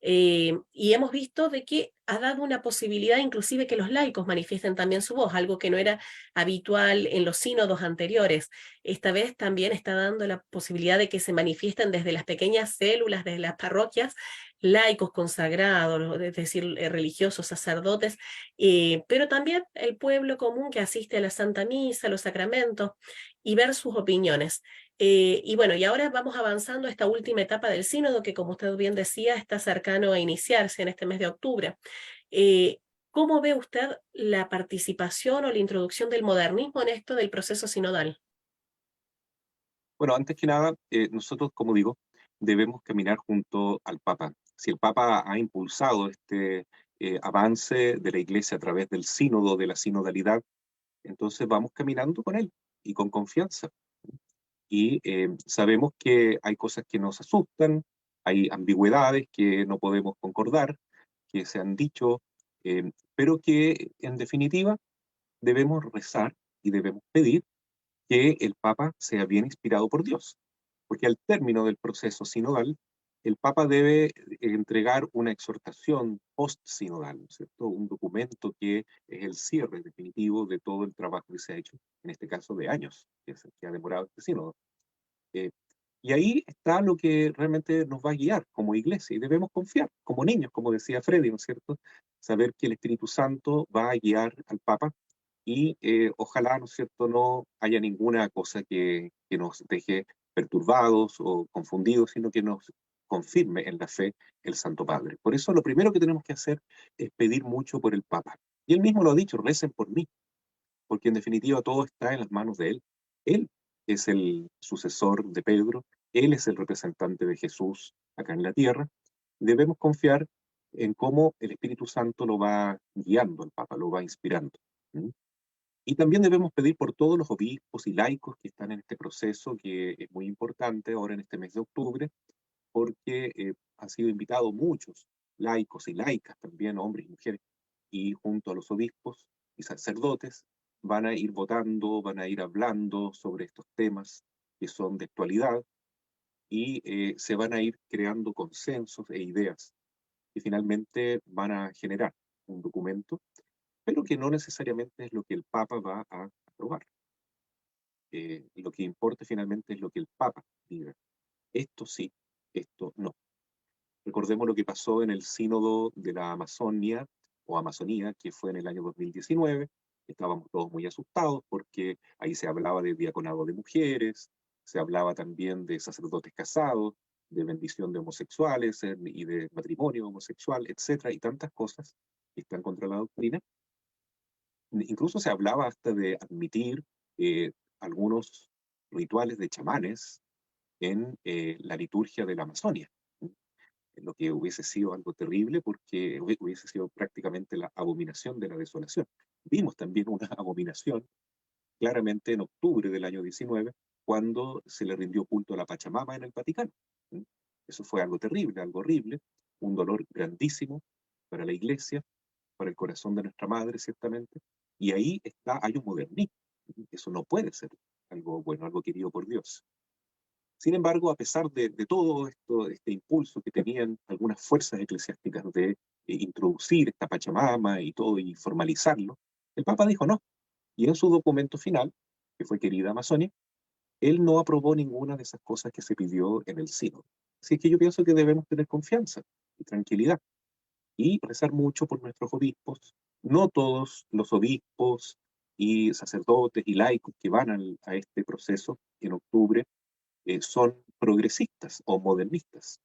Y hemos visto de que ha dado una posibilidad inclusive que los laicos manifiesten también su voz, algo que no era habitual en los sínodos anteriores. Esta vez también está dando la posibilidad de que se manifiesten desde las pequeñas células, desde las parroquias, laicos consagrados, es decir, religiosos, sacerdotes, pero también el pueblo común que asiste a la Santa Misa, a los sacramentos, y ver sus opiniones. Y bueno, y ahora vamos avanzando a esta última etapa del sínodo, que como usted bien decía, está cercano a iniciarse en este mes de octubre. ¿Cómo ve usted la participación o la introducción del modernismo en esto del proceso sinodal? bueno, antes que nada, nosotros, como digo, debemos caminar junto al Papa. Si el Papa ha impulsado este avance de la Iglesia a través del sínodo, de la sinodalidad, entonces vamos caminando con él y con confianza. Y sabemos que hay cosas que nos asustan, hay ambigüedades que no podemos concordar, que se han dicho, pero que en definitiva debemos rezar y debemos pedir que el Papa sea bien inspirado por Dios, porque al término del proceso sinodal, el Papa debe entregar una exhortación post-sinodal, ¿no es cierto? Un documento que es el cierre definitivo de todo el trabajo que se ha hecho, en este caso de años, que ha demorado este sínodo. Eh, y ahí está lo que realmente nos va a guiar como iglesia y debemos confiar, como niños, como decía Freddy, ¿no es cierto? Saber que el Espíritu Santo va a guiar al Papa y ojalá, ¿no es cierto?, no haya ninguna cosa que nos deje perturbados o confundidos, sino que nos confirme en la fe el Santo Padre. Por eso lo primero que tenemos que hacer es pedir mucho por el Papa. Y él mismo lo ha dicho, recen por mí, porque en definitiva todo está en las manos de él. Él es el sucesor de Pedro, él es el representante de Jesús acá en la tierra. Debemos confiar en cómo el Espíritu Santo lo va guiando al Papa, lo va inspirando. ¿Mm? Y también debemos pedir por todos los obispos y laicos que están en este proceso, que es muy importante ahora en este mes de octubre, porque han sido invitados muchos laicos y laicas también, hombres y mujeres, y junto a los obispos y sacerdotes van a ir votando, van a ir hablando sobre estos temas que son de actualidad y se van a ir creando consensos e ideas que finalmente van a generar un documento, pero que no necesariamente es lo que el Papa va a aprobar. Lo que importa finalmente es lo que el Papa diga. Esto sí, esto no. Recordemos lo que pasó en el sínodo de la Amazonia o Amazonía, que fue en el año 2019. Estábamos todos muy asustados porque ahí se hablaba de diaconado de mujeres, se hablaba también de sacerdotes casados, de bendición de homosexuales y de matrimonio homosexual, etcétera, y tantas cosas que están contra la doctrina. Incluso se hablaba hasta de admitir algunos rituales de chamanes en la liturgia de la Amazonia, lo que hubiese sido algo terrible porque hubiese sido prácticamente la abominación de la desolación. Vimos también una abominación claramente en octubre del año 19, cuando se le rindió culto a la Pachamama en el Vaticano. Eso fue algo terrible, algo horrible, un dolor grandísimo para la Iglesia, para el corazón de nuestra Madre, ciertamente, y ahí está, hay un modernismo. Eso no puede ser algo bueno, algo querido por Dios. Sin embargo, a pesar de todo esto, este impulso que tenían algunas fuerzas eclesiásticas de introducir esta Pachamama y todo y formalizarlo, el Papa dijo no. Y en su documento final, que fue Querida Amazonia, él no aprobó ninguna de esas cosas que se pidió en el sínodo. Así que yo pienso que debemos tener confianza y tranquilidad y rezar mucho por nuestros obispos. No todos los obispos y sacerdotes y laicos que van a este proceso en octubre son progresistas o modernistas,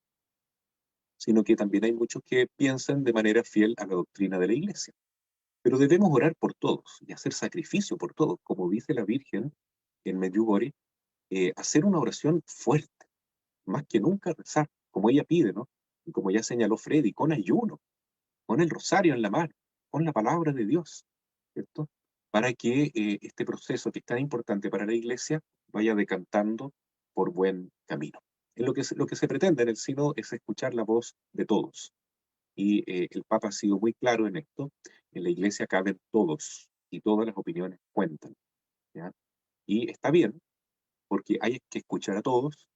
sino que también hay muchos que piensan de manera fiel a la doctrina de la Iglesia. Pero debemos orar por todos y hacer sacrificio por todos, como dice la Virgen en Medjugorje, hacer una oración fuerte, más que nunca rezar, como ella pide, ¿no? Y como ya señaló Freddy, con ayuno, con el rosario en la mano, con la palabra de Dios, ¿cierto? Para que este proceso que es tan importante para la Iglesia vaya decantando por buen camino. Lo que se pretende en el sínodo es escuchar la voz de todos. Y el Papa ha sido muy claro en esto. En la Iglesia caben todos y todas las opiniones cuentan, ¿ya? Y está bien, porque hay que escuchar a todos,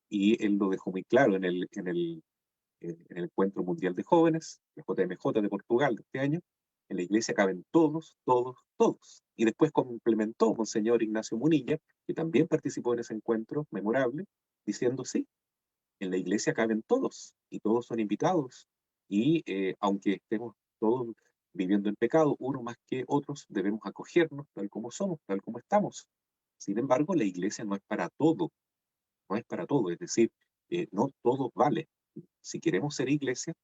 y él lo dejó muy claro en el Encuentro Mundial de Jóvenes, la JMJ de Portugal de este año. En la Iglesia caben todos, todos, todos. Y después complementó Monseñor Ignacio Munilla, que también participó en ese encuentro memorable, diciendo sí, en la Iglesia caben todos, y todos son invitados, y aunque estemos todos viviendo en pecado, uno más que otros, debemos acogernos tal como somos, tal como estamos. Sin embargo, la Iglesia no es para todo, no es para todo, es decir, no todo vale. Si queremos ser Iglesia,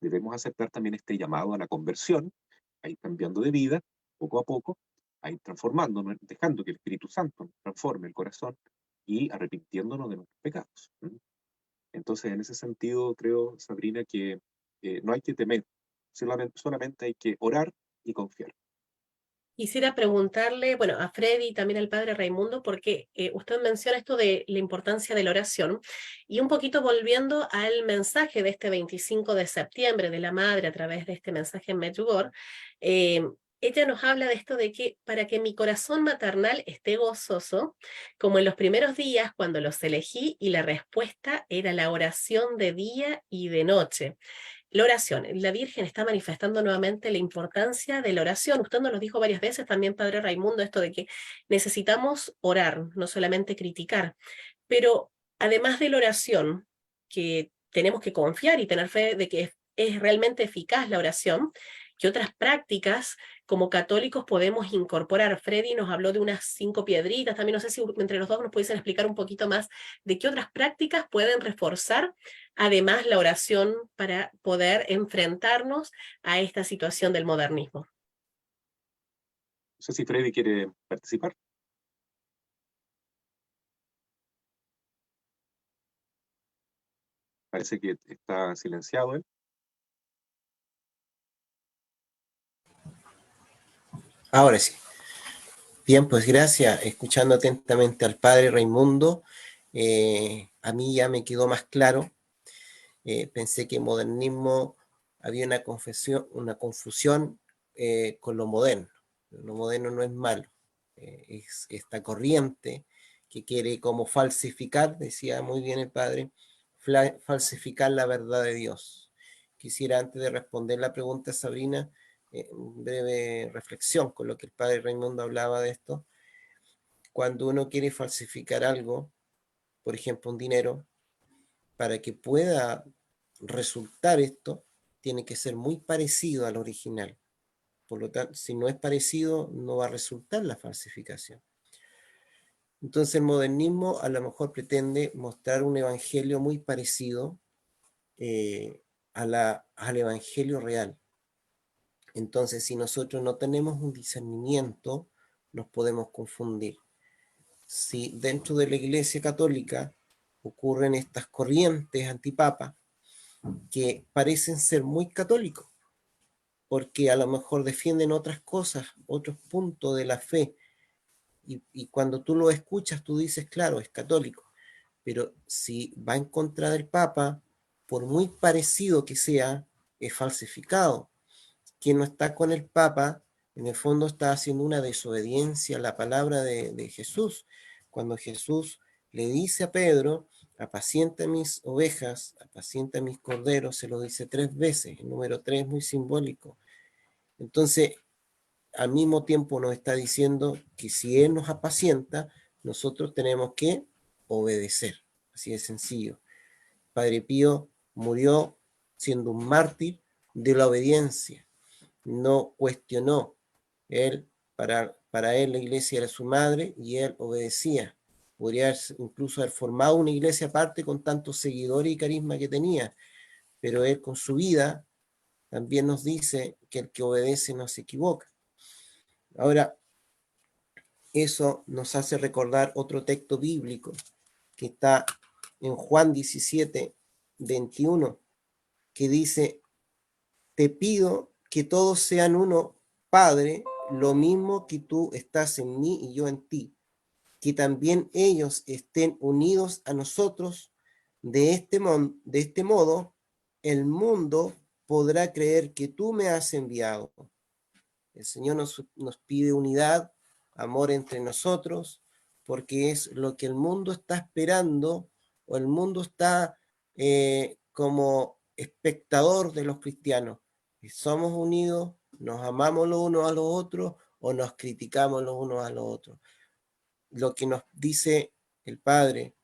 debemos aceptar también este llamado a la conversión, a ir cambiando de vida, poco a poco, a ir transformándonos, dejando que el Espíritu Santo transforme el corazón y arrepintiéndonos de nuestros pecados. Entonces, en ese sentido, creo, Sabrina, que no hay que temer, solamente hay que orar y confiar. Quisiera preguntarle, bueno, a Freddy y también al padre Raimundo, porque usted menciona esto de la importancia de la oración, y un poquito volviendo al mensaje de este 25 de septiembre de la Madre a través de este mensaje en Medjugorje, ella nos habla de esto de que para que mi corazón maternal esté gozoso, como en los primeros días cuando los elegí y la respuesta era la oración de día y de noche. La oración, la Virgen está manifestando nuevamente la importancia de la oración. Usted nos lo dijo varias veces también, Padre Raimundo, esto de que necesitamos orar, no solamente criticar. Pero además de la oración, que tenemos que confiar y tener fe de que es realmente eficaz la oración, ¿qué otras prácticas como católicos podemos incorporar? Freddy nos habló de unas 5 piedritas, también no sé si entre los dos nos pudiesen explicar un poquito más de qué otras prácticas pueden reforzar además la oración para poder enfrentarnos a esta situación del modernismo. No sé si Freddy quiere participar. Parece que está silenciado él. Ahora sí. Bien, pues gracias. Escuchando atentamente al padre Raimundo, a mí ya me quedó más claro. Pensé que modernismo había una confusión con lo moderno. Lo moderno no es malo. Es esta corriente que quiere como falsificar, decía muy bien el padre, falsificar la verdad de Dios. Quisiera, antes de responder la pregunta, Sabrina, breve reflexión con lo que el padre Raimundo hablaba de esto. Cuando uno quiere falsificar algo, por ejemplo un dinero, para que pueda resultar esto, tiene que ser muy parecido al original. Por lo tanto, si no es parecido, no va a resultar la falsificación. Entonces el modernismo a lo mejor pretende mostrar un evangelio muy parecido al evangelio real. Entonces, si nosotros no tenemos un discernimiento, nos podemos confundir. Si dentro de la Iglesia Católica ocurren estas corrientes antipapa que parecen ser muy católicos, porque a lo mejor defienden otras cosas, otros puntos de la fe, y cuando tú lo escuchas, tú dices, claro, es católico, pero si va en contra del Papa, por muy parecido que sea, es falsificado. Quien no está con el Papa, en el fondo está haciendo una desobediencia a la palabra de Jesús. Cuando Jesús le dice a Pedro, apacienta mis ovejas, apacienta mis corderos, se lo dice 3 veces, el número 3 es muy simbólico. Entonces, al mismo tiempo nos está diciendo que si Él nos apacienta, nosotros tenemos que obedecer, así de sencillo. Padre Pío murió siendo un mártir de la obediencia. No cuestionó. Él, para para él la iglesia era su madre y él obedecía. Podría incluso haber formado una iglesia aparte con tantos seguidores y carisma que tenía, pero él con su vida también nos dice que el que obedece no se equivoca. Ahora, eso nos hace recordar otro texto bíblico que está en Juan 17, 21, que dice: te pido que todos sean uno, Padre, lo mismo que tú estás en mí y yo en ti, que también ellos estén unidos a nosotros. De este modo, el mundo podrá creer que tú me has enviado. El Señor nos pide unidad, amor entre nosotros, porque es lo que el mundo está esperando, o el mundo está como espectador de los cristianos. Y somos unidos, nos amamos los unos a los otros o nos criticamos los unos a los otros. Lo que nos dice el Padre,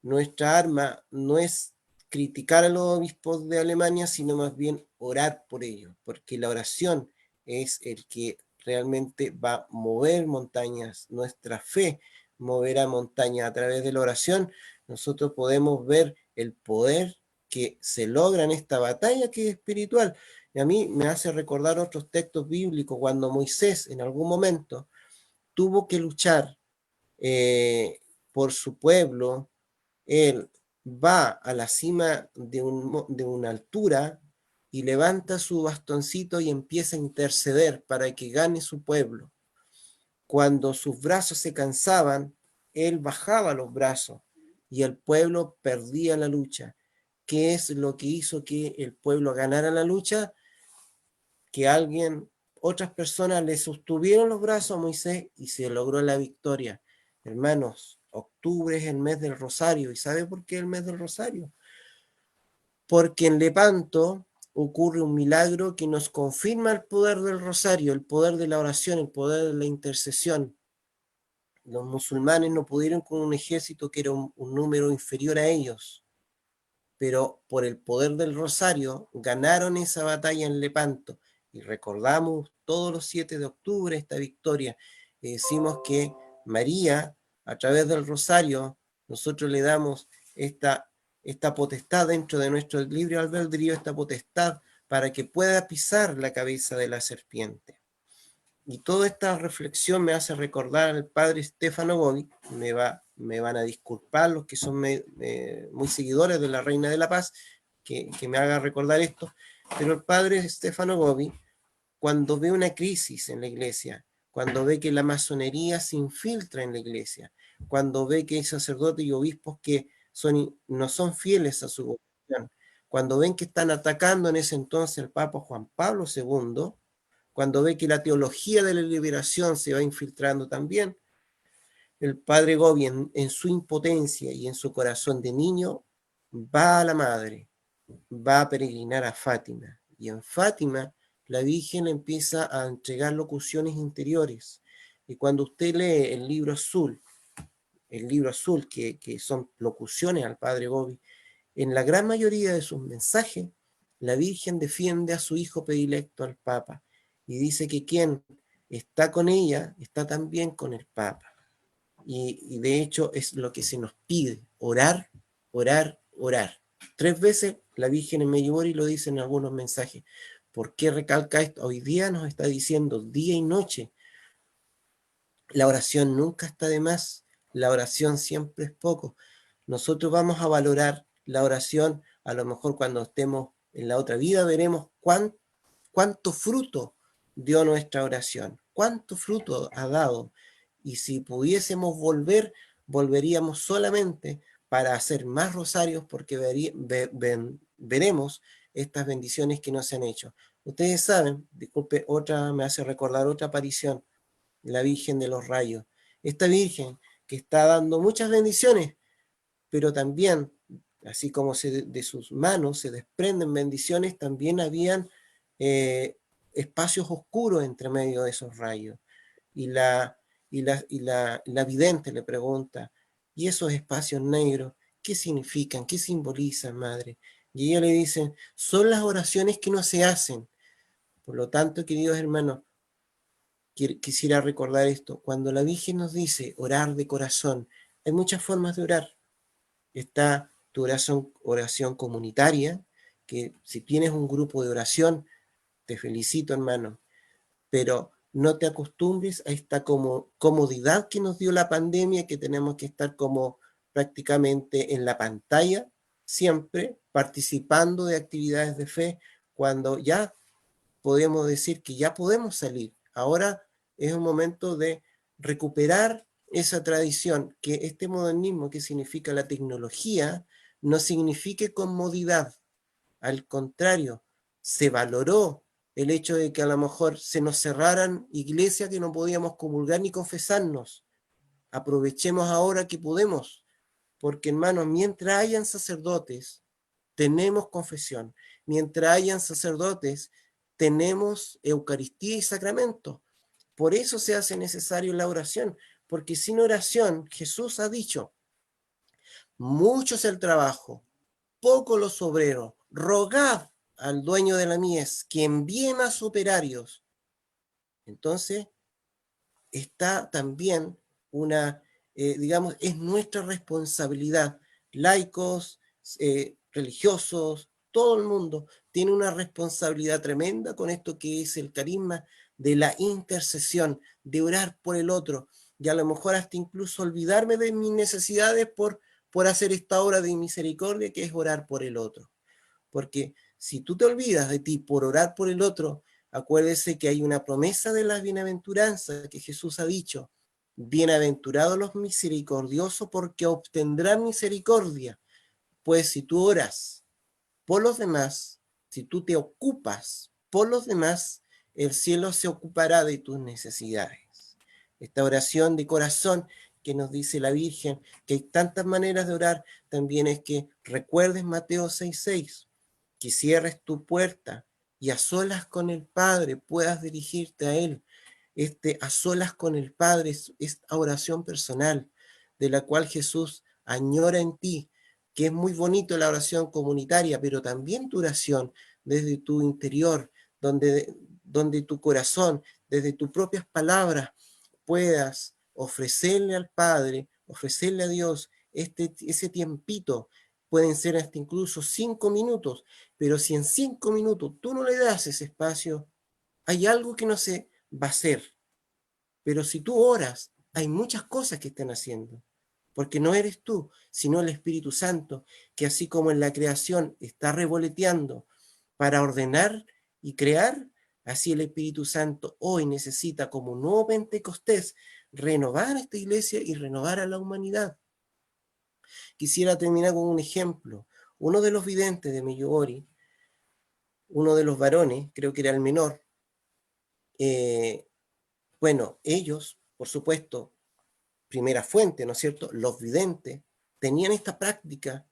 nuestra arma no es criticar a los obispos de Alemania, sino más bien orar por ellos, porque la oración es el que realmente va a mover montañas. Nuestra fe moverá montañas. A través de la oración nosotros podemos ver el poder que se logra en esta batalla que es espiritual. Y a mí me hace recordar otros textos bíblicos cuando Moisés en algún momento tuvo que luchar por su pueblo. Él va a la cima de una altura y levanta su bastoncito y empieza a interceder para que gane su pueblo. Cuando sus brazos se cansaban, él bajaba los brazos y el pueblo perdía la lucha. ¿Qué es lo que hizo que el pueblo ganara la lucha? Que otras personas le sostuvieron los brazos a Moisés y se logró la victoria. Hermanos, octubre es el mes del Rosario. ¿Y sabe por qué el mes del Rosario? Porque en Lepanto ocurre un milagro que nos confirma el poder del Rosario, el poder de la oración, el poder de la intercesión. Los musulmanes no pudieron con un ejército que era un número inferior a ellos, pero por el poder del Rosario ganaron esa batalla en Lepanto. Y recordamos todos los 7 de octubre esta victoria. Y decimos que María, a través del Rosario, nosotros le damos esta potestad dentro de nuestro libre albedrío, esta potestad para que pueda pisar la cabeza de la serpiente. Y toda esta reflexión me hace recordar al padre Stefano Gobi. Me van a disculpar los que son muy seguidores de la Reina de la Paz, que me haga recordar esto, pero el padre Stefano Gobi, cuando ve una crisis en la iglesia, cuando ve que la masonería se infiltra en la iglesia, cuando ve que hay sacerdotes y obispos que no son fieles a su vocación, cuando ven que están atacando en ese entonces al Papa Juan Pablo II, cuando ve que la teología de la liberación se va infiltrando también, el padre Gobi en su impotencia y en su corazón de niño va a la madre, va a peregrinar a Fátima. Y en Fátima la Virgen empieza a entregar locuciones interiores. Y cuando usted lee el libro azul, que son locuciones al padre Gobi, en la gran mayoría de sus mensajes, la Virgen defiende a su hijo predilecto, al Papa, y dice que quien está con ella está también con el Papa. Y de hecho es lo que se nos pide: orar, orar, orar. 3 veces la Virgen en Medjugorje lo dice en algunos mensajes. ¿Por qué recalca esto? Hoy día nos está diciendo día y noche. La oración nunca está de más. La oración siempre es poco. Nosotros vamos a valorar la oración, a lo mejor cuando estemos en la otra vida veremos cuánto fruto dio nuestra oración, cuánto fruto ha dado. Y si pudiésemos volveríamos solamente para hacer más rosarios, porque veremos estas bendiciones que nos han hecho. Ustedes saben, disculpe, me hace recordar otra aparición, la Virgen de los Rayos. Esta Virgen que está dando muchas bendiciones, pero también, así como de sus manos se desprenden bendiciones, también habían espacios oscuros entre medio de esos rayos. Y la vidente le pregunta: ¿y esos espacios negros qué significan? ¿Qué simbolizan, madre? Y ella le dice: son las oraciones que no se hacen. Por lo tanto, queridos hermanos, quisiera recordar esto. Cuando la Virgen nos dice orar de corazón, hay muchas formas de orar. Está tu oración comunitaria, que si tienes un grupo de oración, te felicito, hermano, pero no te acostumbres a esta comodidad que nos dio la pandemia, que tenemos que estar como prácticamente en la pantalla, siempre participando de actividades de fe, cuando ya podemos decir que ya podemos salir. Ahora es un momento de recuperar esa tradición, que este modernismo que significa la tecnología no signifique comodidad. Al contrario, se valoró el hecho de que a lo mejor se nos cerraran iglesias que no podíamos comulgar ni confesarnos. Aprovechemos ahora que podemos, porque hermanos, mientras hayan sacerdotes, tenemos confesión. Mientras hayan sacerdotes, tenemos Eucaristía y sacramento. Por eso se hace necesario la oración, porque sin oración, Jesús ha dicho, mucho es el trabajo, poco los obreros, rogad al dueño de la mies que envíe más operarios. Entonces, está también digamos, es nuestra responsabilidad, laicos, religiosos, todo el mundo tiene una responsabilidad tremenda con esto que es el carisma de la intercesión, de orar por el otro, y a lo mejor hasta incluso olvidarme de mis necesidades por hacer esta obra de misericordia que es orar por el otro. Porque si tú te olvidas de ti por orar por el otro, acuérdese que hay una promesa de la bienaventuranza que Jesús ha dicho, bienaventurados los misericordiosos porque obtendrán misericordia. Pues si tú oras por los demás, si tú te ocupas por los demás, el cielo se ocupará de tus necesidades. Esta oración de corazón que nos dice la Virgen, que hay tantas maneras de orar, también es que recuerdes Mateo 6:6, que cierres tu puerta y a solas con el Padre puedas dirigirte a Él. A solas con el Padre es esta oración personal de la cual Jesús añora en ti, que es muy bonito la oración comunitaria, pero también tu oración desde tu interior, donde tu corazón, desde tus propias palabras, puedas ofrecerle al Padre, ofrecerle a Dios ese tiempito. Pueden ser hasta incluso 5 minutos, pero si en 5 minutos tú no le das ese espacio, hay algo que no se va a hacer. Pero si tú oras, hay muchas cosas que están haciendo, porque no eres tú, sino el Espíritu Santo, que así como en la creación está revoloteando para ordenar y crear, así el Espíritu Santo hoy necesita, como un nuevo Pentecostés, renovar esta iglesia y renovar a la humanidad. Quisiera terminar con un ejemplo. Uno de los videntes de Medjugorje, uno de los varones, creo que era el menor, bueno, ellos, por supuesto, primera fuente, ¿no es cierto? Los videntes tenían esta práctica,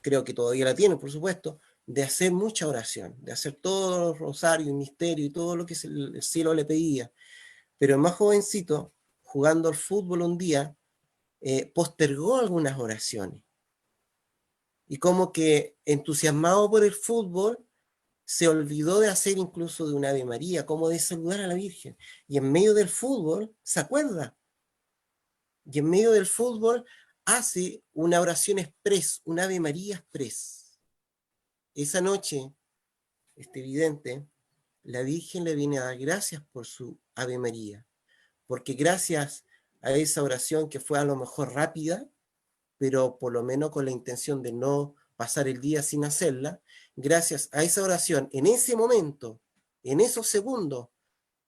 creo que todavía la tienen, por supuesto, de hacer mucha oración, de hacer todos los rosarios y misterios y todo lo que el cielo le pedía. Pero el más jovencito, jugando al fútbol un día, postergó algunas oraciones. Y como que entusiasmado por el fútbol, se olvidó de hacer incluso de una Ave María, como de saludar a la Virgen. Y en medio del fútbol, se acuerda. Y en medio del fútbol hace una oración express, una Ave María express. Esa noche, vidente, la Virgen le viene a dar gracias por su Ave María. Porque gracias a esa oración que fue a lo mejor rápida, pero por lo menos con la intención de no pasar el día sin hacerla, gracias a esa oración, en ese momento, en esos segundos,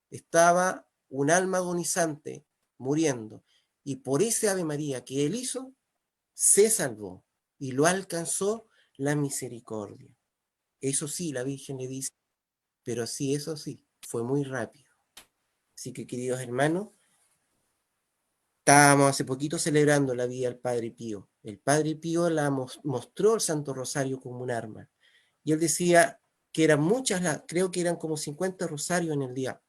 estaba un alma agonizante muriendo. Y por ese Ave María que él hizo, se salvó y lo alcanzó la misericordia. Eso sí, la Virgen le dice, pero sí, eso sí, fue muy rápido. Así que, queridos hermanos, estábamos hace poquito celebrando la vida del Padre Pío. El Padre Pío mostró el Santo Rosario como un arma. Y él decía que eran muchas, creo que eran como 50 rosarios en el día.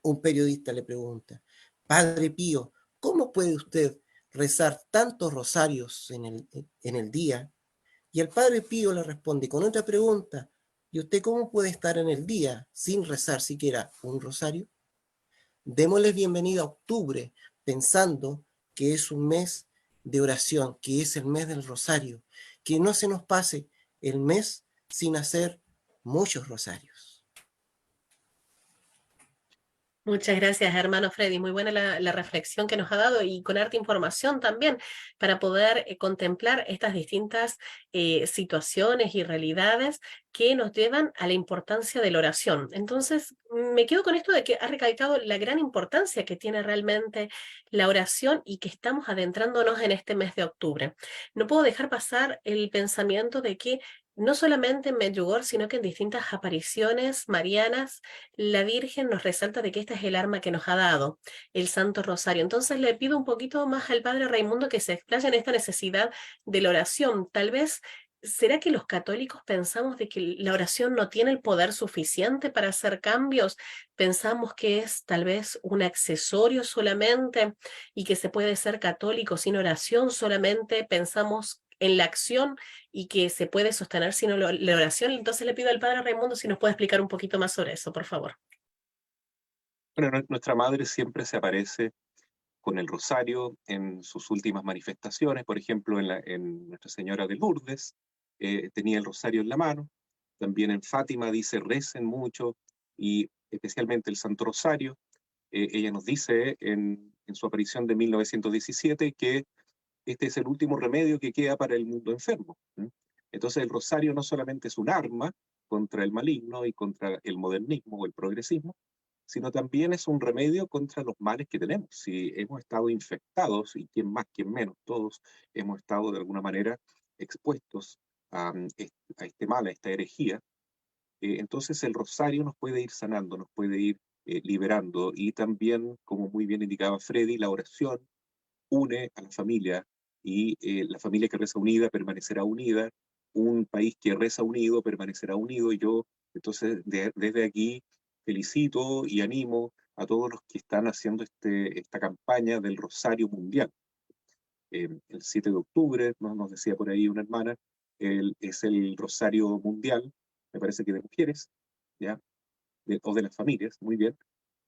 Un periodista le pregunta, Padre Pío, ¿cómo puede usted rezar tantos rosarios en el día? Y el Padre Pío le responde con otra pregunta, ¿y usted cómo puede estar en el día sin rezar siquiera un rosario? Démosles bienvenida a octubre, pensando que es un mes de oración, que es el mes del rosario, que no se nos pase el mes sin hacer muchos rosarios. Muchas gracias, hermano Freddy. Muy buena la reflexión que nos ha dado y con harta información también para poder contemplar estas distintas situaciones y realidades que nos llevan a la importancia de la oración. Entonces, me quedo con esto de que ha recalcado la gran importancia que tiene realmente la oración y que estamos adentrándonos en este mes de octubre. No puedo dejar pasar el pensamiento de que no solamente en Medjugorje, sino que en distintas apariciones marianas, la Virgen nos resalta de que este es el arma que nos ha dado, el Santo Rosario. Entonces le pido un poquito más al Padre Raimundo que se explaye en esta necesidad de la oración. Tal vez, ¿será que los católicos pensamos de que la oración no tiene el poder suficiente para hacer cambios? Pensamos que es tal vez un accesorio solamente y que se puede ser católico sin oración, solamente pensamos en la acción y que se puede sostener sin la oración. Entonces le pido al Padre Raimundo si nos puede explicar un poquito más sobre eso, por favor. Bueno, nuestra madre siempre se aparece con el rosario en sus últimas manifestaciones, por ejemplo, en Nuestra Señora de Lourdes, tenía el rosario en la mano, también en Fátima dice recen mucho, y especialmente el Santo Rosario. Ella nos dice en su aparición de 1917 que este es el último remedio que queda para el mundo enfermo. Entonces el rosario no solamente es un arma contra el maligno y contra el modernismo o el progresismo, sino también es un remedio contra los males que tenemos. Si hemos estado infectados, y quién más, quién menos, todos hemos estado de alguna manera expuestos a este mal, a esta herejía, entonces el rosario nos puede ir sanando, nos puede ir liberando, y también, como muy bien indicaba Freddy, la oración une a la familia, y la familia que reza unida permanecerá unida, un país que reza unido permanecerá unido, y yo entonces desde aquí felicito y animo a todos los que están haciendo esta campaña del Rosario Mundial. El 7 de octubre, nos decía por ahí una hermana, es el Rosario Mundial, me parece que de mujeres, ¿ya? O de las familias, muy bien.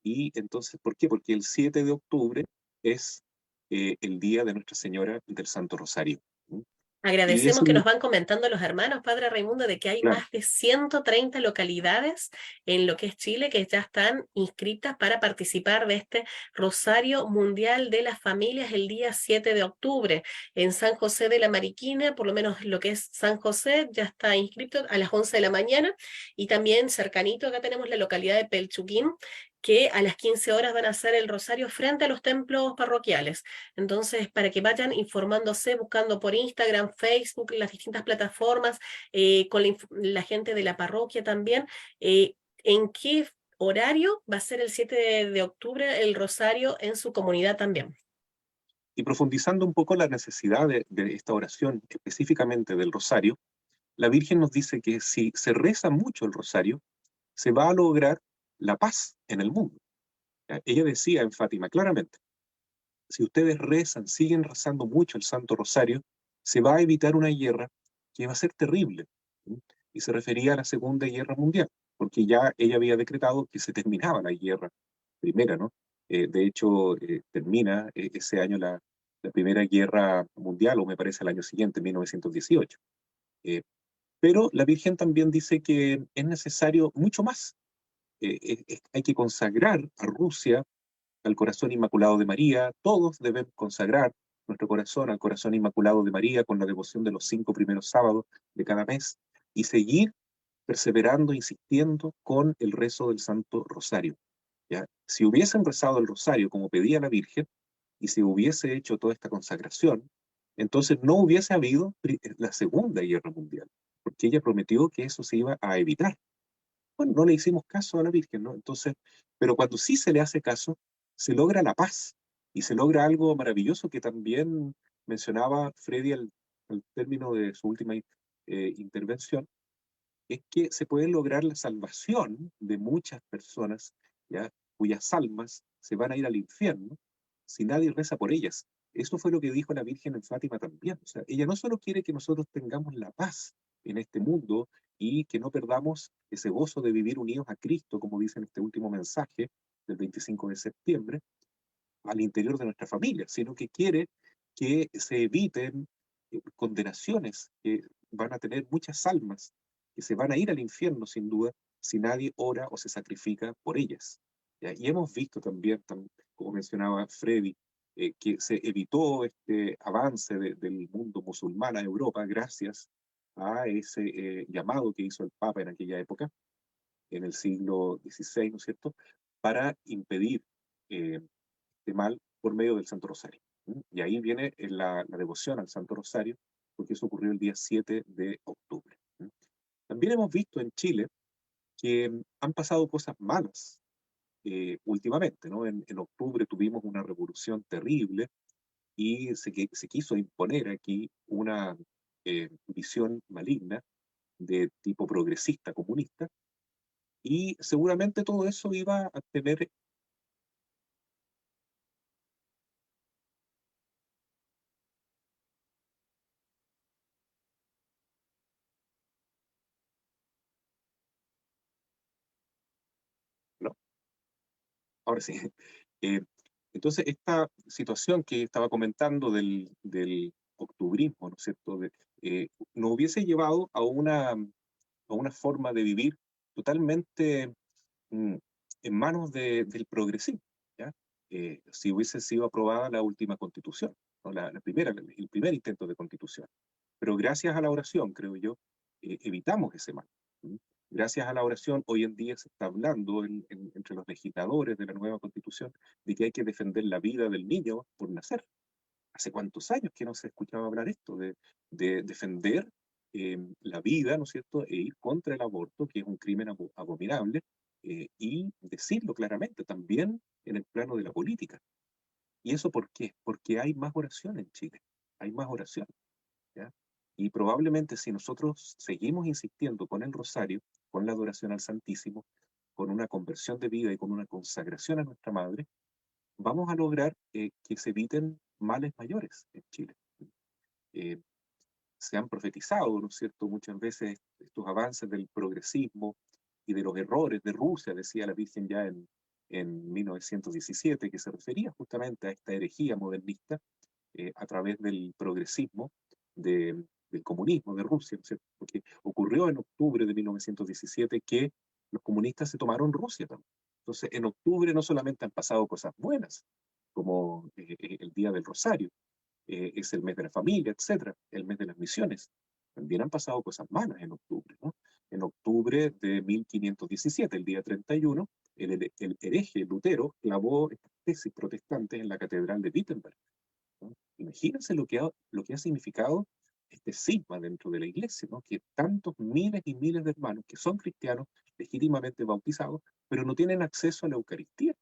Y entonces, ¿por qué? Porque el 7 de octubre es el día de Nuestra Señora del Santo Rosario. Y es Agradecemos que nos van comentando los hermanos, Padre Raimundo, de que hay claro, más de 130 localidades en lo que es Chile que ya están inscritas para participar de este Rosario Mundial de las Familias el día 7 de octubre. En San José de la Mariquina, por lo menos lo que es San José, ya está inscrito a las 11 de la mañana, y también cercanito acá tenemos la localidad de Pelchuquín, que a las 15 horas van a hacer el rosario frente a los templos parroquiales. Entonces, para que vayan informándose, buscando por Instagram, Facebook, las distintas plataformas, con la gente de la parroquia también, en qué horario va a ser el 7 de octubre el rosario en su comunidad también. y profundizando un poco la necesidad de esta oración, específicamente del rosario, la Virgen nos dice que si se reza mucho el rosario, se va a lograr la paz en el mundo. ¿Ya? Ella decía en Fátima claramente, si ustedes rezan, siguen rezando mucho el Santo Rosario, se va a evitar una guerra que va a ser terrible. ¿Sí? Y se refería a la Segunda Guerra Mundial, porque ya ella había decretado que se terminaba la guerra primera, ¿no? De hecho, termina ese año la Primera Guerra Mundial, o me parece el año siguiente, 1918. Eh, pero la Virgen también dice que es necesario mucho más. Hay que consagrar a Rusia al corazón inmaculado de María. Todos debemos consagrar nuestro corazón al corazón inmaculado de María con la devoción de los 5 primeros sábados de cada mes, y seguir perseverando, insistiendo con el rezo del Santo Rosario. ¿Ya? Si hubiesen rezado el Rosario como pedía la Virgen, y se hubiese hecho toda esta consagración, entonces no hubiese habido la Segunda Guerra Mundial, porque ella prometió que eso se iba a evitar. Bueno, no le hicimos caso a la Virgen, ¿no? Entonces, pero cuando sí se le hace caso, se logra la paz, y se logra algo maravilloso que también mencionaba Freddy al término de su última intervención, es que se puede lograr la salvación de muchas personas, ¿ya? Cuyas almas se van a ir al infierno si nadie reza por ellas. Eso fue lo que dijo la Virgen en Fátima también. O sea, ella no solo quiere que nosotros tengamos la paz en este mundo y que no perdamos ese gozo de vivir unidos a Cristo, como dice en este último mensaje, del 25 de septiembre al interior de nuestra familia, sino que quiere que se eviten condenaciones que van a tener muchas almas, que se van a ir al infierno sin duda, si nadie ora o se sacrifica por ellas. ¿Ya? Y hemos visto también, como mencionaba Freddy, que se evitó este avance del mundo musulmán a Europa gracias a ese llamado que hizo el Papa en aquella época, en el siglo XVI, ¿no es cierto?, para impedir este mal por medio del Santo Rosario. Y ahí viene la devoción al Santo Rosario, porque eso ocurrió el día 7 de octubre. También hemos visto en Chile que han pasado cosas malas últimamente, ¿no? En octubre tuvimos una revolución terrible y se quiso imponer aquí una visión maligna de tipo progresista, comunista, y seguramente todo eso iba a tener. ¿No? Ahora sí. Eh, entonces, esta situación que estaba comentando del octubrismo, ¿no es cierto?, nos hubiese llevado a una forma de vivir totalmente mm, en manos del progresismo, ¿ya? Si hubiese sido aprobada la última constitución, ¿no? El primer intento de constitución. Pero gracias a la oración, creo yo, evitamos ese mal. ¿Mm? Gracias a la oración, hoy en día se está hablando entre los legisladores de la nueva constitución de que hay que defender la vida del niño por nacer. ¿Hace cuántos años que no se escuchaba hablar esto de defender la vida, ¿no es cierto?, e ir contra el aborto, que es un crimen abominable, y decirlo claramente también en el plano de la política. ¿Y eso por qué? Porque hay más oración en Chile, hay más oración, ¿ya? Y probablemente si nosotros seguimos insistiendo con el rosario, con la adoración al Santísimo, con una conversión de vida y con una consagración a nuestra Madre, vamos a lograr que se eviten males mayores en Chile. Eh, Se han profetizado, ¿no es cierto?, muchas veces estos avances del progresismo y de los errores de Rusia, decía la Virgen ya en 1917, que se refería justamente a esta herejía modernista a través del progresismo, del comunismo de Rusia, ¿no es cierto? Porque ocurrió en octubre de 1917 que los comunistas se tomaron Rusia también. Entonces, en octubre no solamente han pasado cosas buenas, como el Día del Rosario, es el mes de la familia, etcétera, el mes de las misiones. También han pasado cosas malas en octubre, ¿no? En octubre de 1517, el día 31, el hereje Lutero clavó estas tesis protestantes en la catedral de Wittenberg, ¿no? Imagínense lo que ha significado este cisma dentro de la iglesia, ¿no? Que tantos miles y miles de hermanos que son cristianos, legítimamente bautizados, pero no tienen acceso a la Eucaristía,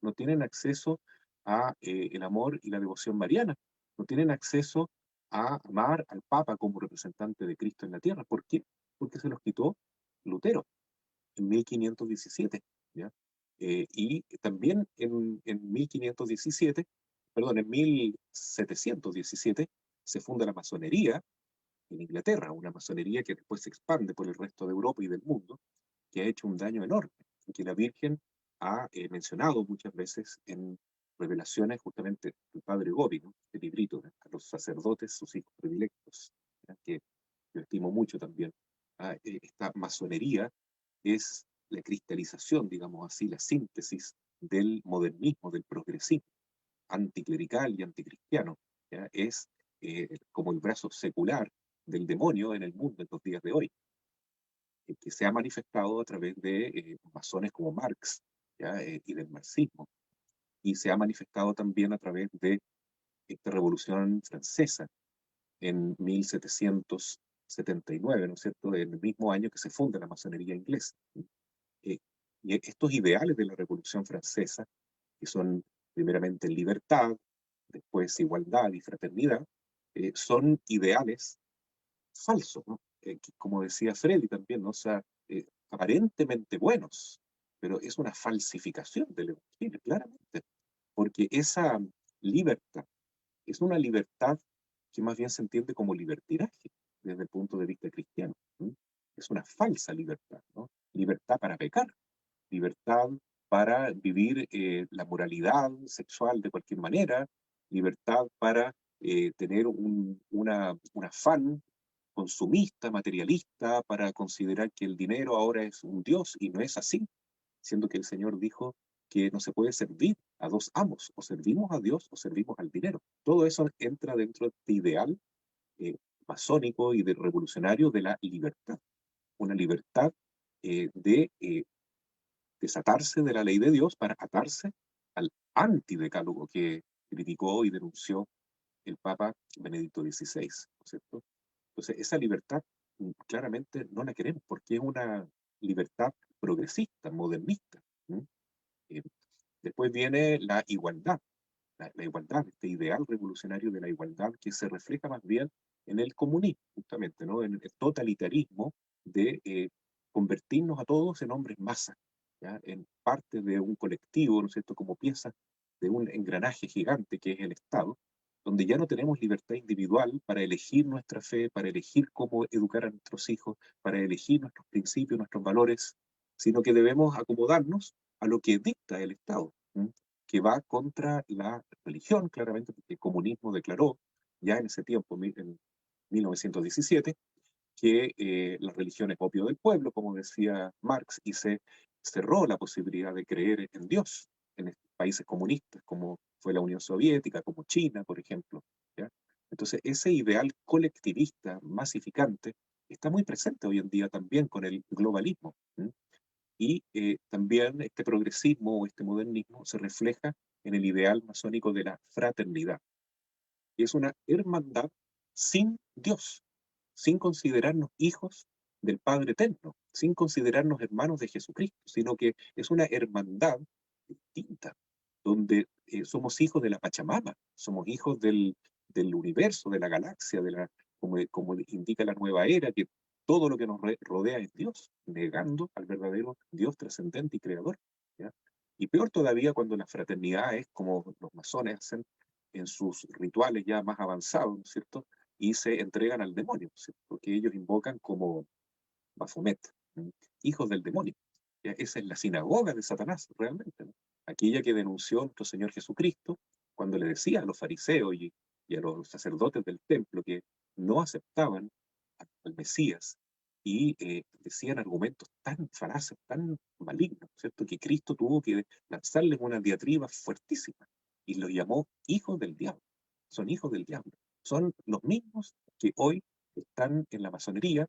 no tienen acceso a el amor y la devoción mariana, no tienen acceso a amar al Papa como representante de Cristo en la tierra. ¿Por qué? Porque se los quitó Lutero en 1517, ¿ya? Y también en 1517, perdón, en 1717 se funda la masonería en Inglaterra, una masonería que después se expande por el resto de Europa y del mundo, que ha hecho un daño enorme, y que la Virgen ha mencionado muchas veces en revelaciones justamente del padre Gobi, ¿no? Este librito, a los sacerdotes, sus hijos predilectos, ¿ya? Que yo estimo mucho también. Esta masonería es la cristalización, digamos así, la síntesis del modernismo, del progresismo, anticlerical y anticristiano. ¿Ya? Es como el brazo secular del demonio en el mundo en los días de hoy, que se ha manifestado a través de masones como Marx, ¿ya? Y del marxismo, y se ha manifestado también a través de esta revolución francesa en 1779, ¿no es cierto?, en el mismo año que se funda la masonería inglesa. Eh, y estos ideales de la Revolución Francesa, que son primeramente libertad, después igualdad y fraternidad, son ideales falsos, ¿no? Que, como decía Freddy también, ¿no? O sea, aparentemente buenos, pero es una falsificación del Evangelio, claramente, porque esa libertad es una libertad que más bien se entiende como libertinaje desde el punto de vista cristiano. ¿Sí? Es una falsa libertad, ¿no? Libertad para pecar, libertad para vivir la moralidad sexual de cualquier manera, libertad para tener un afán consumista, materialista, para considerar que el dinero ahora es un Dios, y no es así, siendo que el Señor dijo que no se puede servir a dos amos, o servimos a Dios o servimos al dinero. Todo eso entra dentro de este ideal eh, masónico y de revolucionario de la libertad, una libertad de desatarse de la ley de Dios para atarse al antidecálogo que criticó y denunció el Papa Benedicto XVI, ¿no es cierto? Entonces, esa libertad claramente no la queremos porque es una libertad progresista, modernista. ¿Mm? Eh, Después viene la igualdad, la igualdad, este ideal revolucionario de la igualdad que se refleja más bien en el comunismo, justamente, ¿no? En el totalitarismo de convertirnos a todos en hombres masa, ¿ya? En parte de un colectivo, ¿no es cierto?, como piezas de un engranaje gigante que es el Estado, donde ya no tenemos libertad individual para elegir nuestra fe, para elegir cómo educar a nuestros hijos, para elegir nuestros principios, nuestros valores, sino que debemos acomodarnos a lo que dicta el Estado, ¿m? Que va contra la religión, claramente, porque el comunismo declaró ya en ese tiempo, en 1917, que la religión es opio del pueblo, como decía Marx, y se cerró la posibilidad de creer en Dios en países comunistas, como fue la Unión Soviética, como China, por ejemplo. ¿Ya? Entonces, ese ideal colectivista, masificante, está muy presente hoy en día también con el globalismo. ¿Mm? Y también este progresismo o este modernismo se refleja en el ideal masónico de la fraternidad. Y es una hermandad sin Dios, sin considerarnos hijos del Padre Eterno, sin considerarnos hermanos de Jesucristo, sino que es una hermandad distinta, donde somos hijos de la Pachamama, somos hijos del universo, de la galaxia, como indica la nueva era, que todo lo que nos rodea es Dios, negando al verdadero Dios trascendente y creador. ¿Ya? Y peor todavía cuando la fraternidad es como los masones hacen en sus rituales ya más avanzados, ¿no es cierto? Y se entregan al demonio, ¿cierto? Porque ellos invocan como Baphomet, ¿no? Hijos del demonio. ¿Ya? Esa es la sinagoga de Satanás, realmente, ¿no? Aquella que denunció nuestro Señor Jesucristo cuando le decía a los fariseos y a los sacerdotes del templo que no aceptaban al Mesías y decían argumentos tan falaces, tan malignos, ¿cierto? Que Cristo tuvo que lanzarles una diatriba fuertísima y los llamó hijos del diablo. Son hijos del diablo. Son los mismos que hoy están en la masonería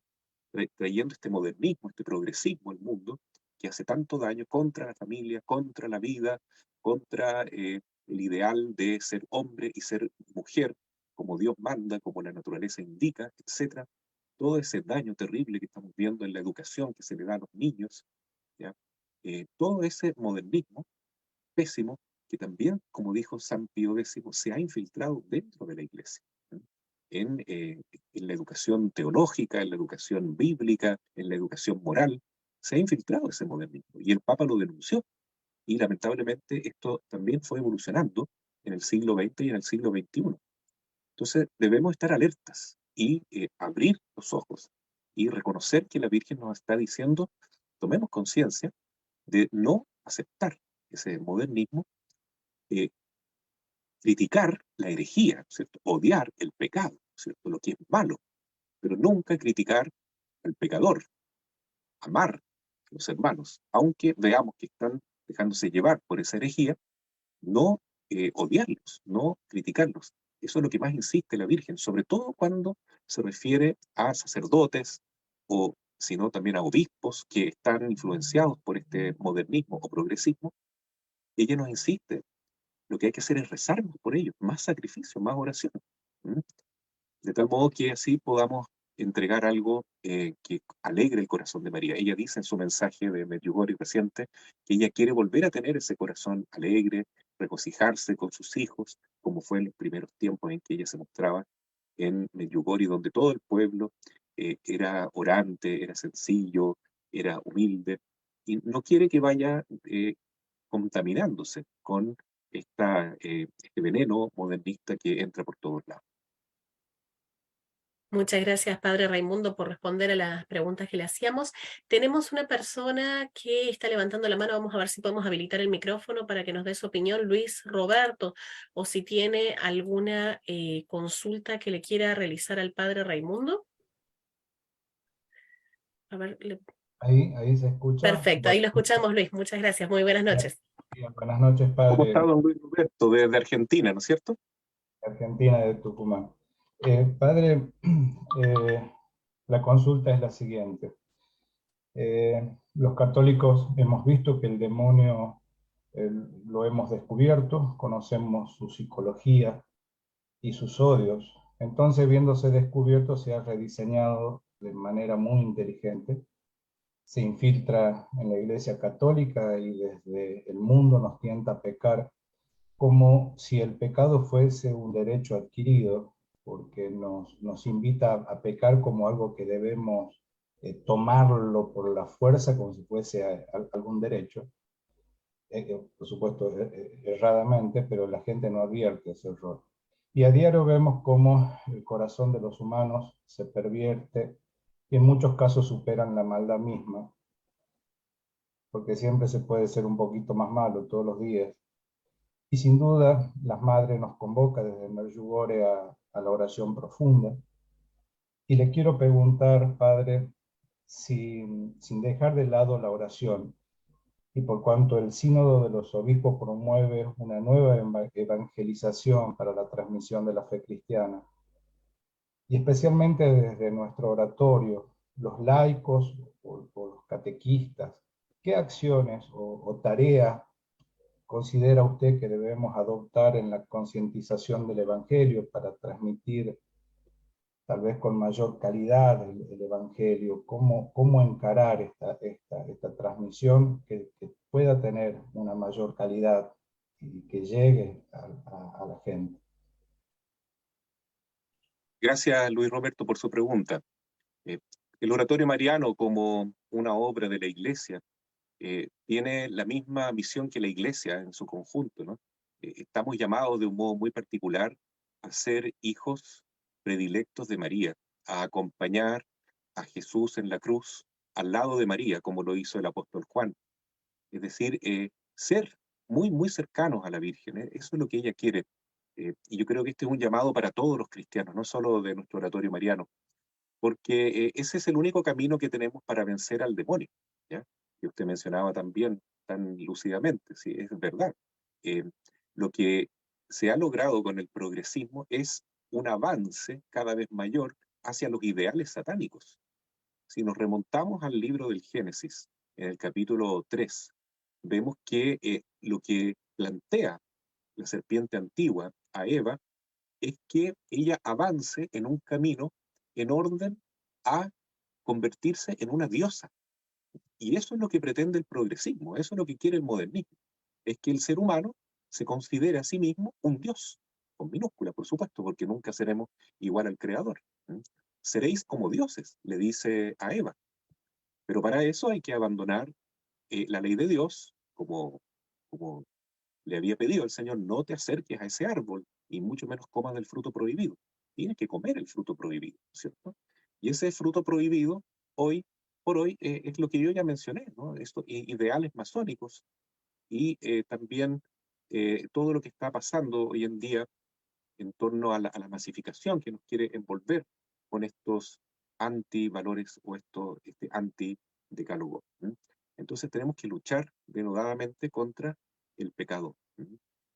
trayendo este modernismo, este progresismo al mundo que hace tanto daño contra la familia, contra la vida, contra el ideal de ser hombre y ser mujer, como Dios manda, como la naturaleza indica, etcétera. Todo ese daño terrible que estamos viendo en la educación que se le da a los niños, ¿ya? Todo ese modernismo pésimo que también, como dijo San Pío X, se ha infiltrado dentro de la iglesia, ¿no? En la educación teológica, en la educación bíblica, en la educación moral, se ha infiltrado ese modernismo y el Papa lo denunció y lamentablemente esto también fue evolucionando en el siglo XX y en el siglo XXI. Entonces debemos estar alertas y abrir los ojos y reconocer que la Virgen nos está diciendo, tomemos conciencia de no aceptar ese modernismo, eh, criticar la herejía, ¿cierto? Odiar el pecado, ¿cierto? Lo que es malo, pero nunca criticar al pecador, amar a los hermanos, aunque veamos que están dejándose llevar por esa herejía, no odiarlos, no criticarlos. Eso es lo que más insiste la Virgen, sobre todo cuando se refiere a sacerdotes o, si no, también a obispos que están influenciados por este modernismo o progresismo. Ella nos insiste, lo que hay que hacer es rezarnos por ellos, más sacrificio, más oración. ¿Mm? De tal modo que así podamos entregar algo que alegre el corazón de María. Ella dice en su mensaje de Medjugorje reciente que ella quiere volver a tener ese corazón alegre, regocijarse con sus hijos, como fue en los primeros tiempos en que ella se mostraba en Medjugorje, donde todo el pueblo era orante, era sencillo, era humilde, y no quiere que vaya contaminándose con este veneno modernista que entra por todos lados. Muchas gracias, Padre Raimundo, por responder a las preguntas que le hacíamos. Tenemos una persona que está levantando la mano. Vamos a ver si podemos habilitar el micrófono para que nos dé su opinión. Luis Roberto, o si tiene alguna consulta que le quiera realizar al Padre Raimundo. A ver, Ahí se escucha. perfecto, ahí lo escuchamos, Luis. Muchas gracias. Muy buenas noches. Bien, buenas noches, ¿Cómo padre está don Luis Roberto, desde Argentina, ¿no es cierto? de Argentina, de Tucumán. Padre, la consulta es la siguiente. Los católicos hemos visto que el demonio lo hemos descubierto, conocemos su psicología y sus odios. Entonces, viéndose descubierto, se ha rediseñado de manera muy inteligente, se infiltra en la Iglesia Católica y desde el mundo nos tienta a pecar como si el pecado fuese un derecho adquirido, porque nos invita a pecar como algo que debemos tomarlo por la fuerza, como si fuese algún derecho, por supuesto erradamente, pero la gente no advierte ese error. Y a diario vemos cómo el corazón de los humanos se pervierte y en muchos casos superan la maldad misma, porque siempre se puede ser un poquito más malo todos los días. Y sin duda, las madres nos convoca desde Medjugorje a la oración profunda. Y le quiero preguntar, Padre, si, sin dejar de lado la oración, y por cuanto el Sínodo de los Obispos promueve una nueva evangelización para la transmisión de la fe cristiana, y especialmente desde nuestro oratorio, los laicos o los catequistas, ¿qué acciones o tareas considera usted que debemos adoptar en la concientización del Evangelio para transmitir tal vez con mayor calidad el Evangelio? ¿Cómo encarar esta transmisión que pueda tener una mayor calidad y que llegue a la gente? Gracias, Luis Roberto, por su pregunta. El oratorio mariano, como una obra de la Iglesia, tiene la misma misión que la Iglesia en su conjunto, ¿no? Estamos llamados de un modo muy particular a ser hijos predilectos de María, a acompañar a Jesús en la cruz al lado de María, como lo hizo el apóstol Juan. Es decir, ser muy, muy cercanos a la Virgen, ¿eh? Eso es lo que ella quiere. Y yo creo que este es un llamado para todos los cristianos, no solo de nuestro oratorio mariano, porque ese es el único camino que tenemos para vencer al demonio, ¿ya? Que usted mencionaba también tan lúcidamente, sí, es verdad. Eh, lo que se ha logrado con el progresismo es un avance cada vez mayor hacia los ideales satánicos. Si nos remontamos al libro del Génesis, en el capítulo 3, vemos que lo que plantea la serpiente antigua a Eva es que ella avance en un camino en orden a convertirse en una diosa. Y eso es lo que pretende el progresismo, eso es lo que quiere el modernismo. Es que el ser humano se considere a sí mismo un dios, con minúscula, por supuesto, porque nunca seremos igual al Creador. Seréis como dioses, le dice a Eva. Pero para eso hay que abandonar la ley de Dios, como le había pedido el Señor: no te acerques a ese árbol y mucho menos comas del fruto prohibido. Tienes que comer el fruto prohibido, ¿cierto? Y ese fruto prohibido, hoy por hoy, es lo que yo ya mencioné, ¿no? Estos ideales masónicos y también todo lo que está pasando hoy en día en torno a la masificación que nos quiere envolver con estos antivalores o este anti-decálogo. Entonces tenemos que luchar denodadamente contra el pecado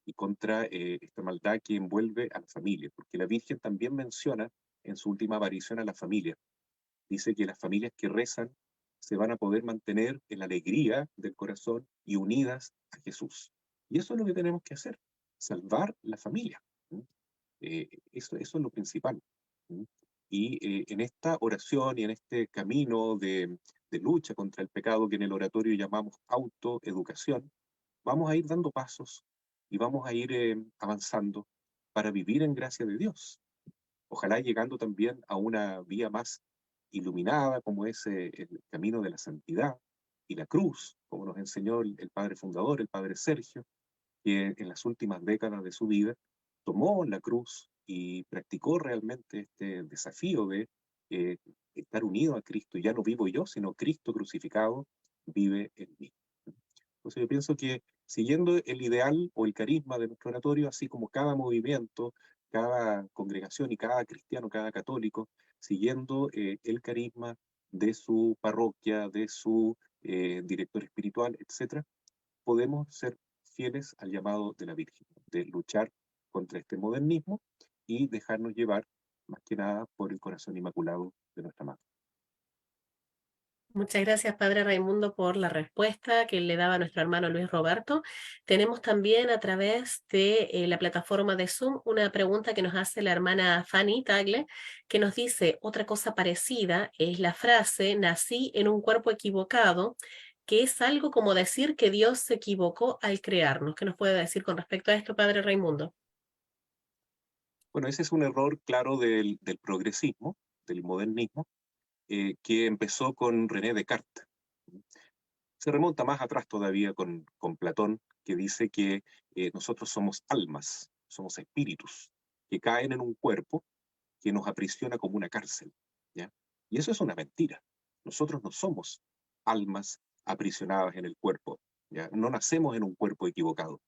y contra esta maldad que envuelve a la familia, porque la Virgen también menciona en su última aparición a la familia. Dice que las familias que rezan se van a poder mantener en la alegría del corazón y unidas a Jesús. Y eso es lo que tenemos que hacer, salvar la familia. Eso es lo principal. Y en esta oración y en este camino de lucha contra el pecado que en el oratorio llamamos autoeducación, vamos a ir dando pasos y vamos a ir avanzando para vivir en gracia de Dios. Ojalá llegando también a una vía más iluminada como es el camino de la santidad y la cruz, como nos enseñó el padre fundador, el padre Sergio, que en las últimas décadas de su vida tomó la cruz y practicó realmente este desafío de estar unido a Cristo. Y ya no vivo yo, sino Cristo crucificado vive en mí. Entonces yo pienso que siguiendo el ideal o el carisma de nuestro oratorio, así como cada movimiento, cada congregación y cada cristiano, cada católico, siguiendo el carisma de su parroquia, de su director espiritual, etcétera, podemos ser fieles al llamado de la Virgen, de luchar contra este modernismo y dejarnos llevar, más que nada, por el corazón inmaculado de nuestra Madre. Muchas gracias, Padre Raimundo, por la respuesta que le daba a nuestro hermano Luis Roberto. Tenemos también a través de la plataforma de Zoom una pregunta que nos hace la hermana Fanny Tagle, que nos dice otra cosa parecida, es la frase, nací en un cuerpo equivocado, que es algo como decir que Dios se equivocó al crearnos. ¿Qué nos puede decir con respecto a esto, Padre Raimundo? Bueno, ese es un error claro del progresismo, del modernismo, que empezó con René Descartes. Se remonta más atrás todavía con Platón, que dice que nosotros somos almas, somos espíritus, que caen en un cuerpo que nos aprisiona como una cárcel, ¿ya? Y eso es una mentira. Nosotros no somos almas aprisionadas en el cuerpo, ¿ya? No nacemos en un cuerpo equivocado.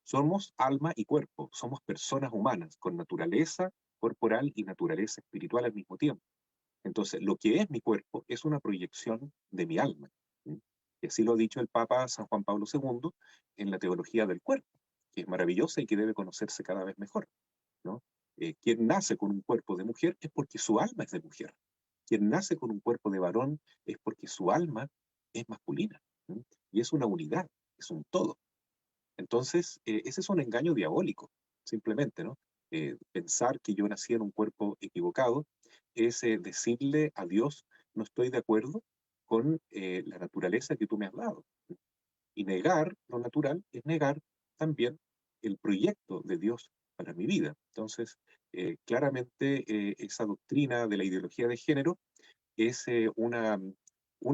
Somos alma y cuerpo, somos personas humanas con naturaleza corporal y naturaleza espiritual al mismo tiempo. Entonces, lo que es mi cuerpo es una proyección de mi alma. ¿Sí? Y así lo ha dicho el Papa San Juan Pablo II en la teología del cuerpo, que es maravillosa y que debe conocerse cada vez mejor, ¿no? Quien nace con un cuerpo de mujer es porque su alma es de mujer. Quien nace con un cuerpo de varón es porque su alma es masculina. ¿Sí? Y es una unidad, es un todo. Entonces, ese es un engaño diabólico, simplemente, ¿no? Pensar que yo nací en un cuerpo equivocado es decirle a Dios, no estoy de acuerdo con la naturaleza que tú me has dado. Y negar lo natural es negar también el proyecto de Dios para mi vida. Entonces, claramente esa doctrina de la ideología de género es una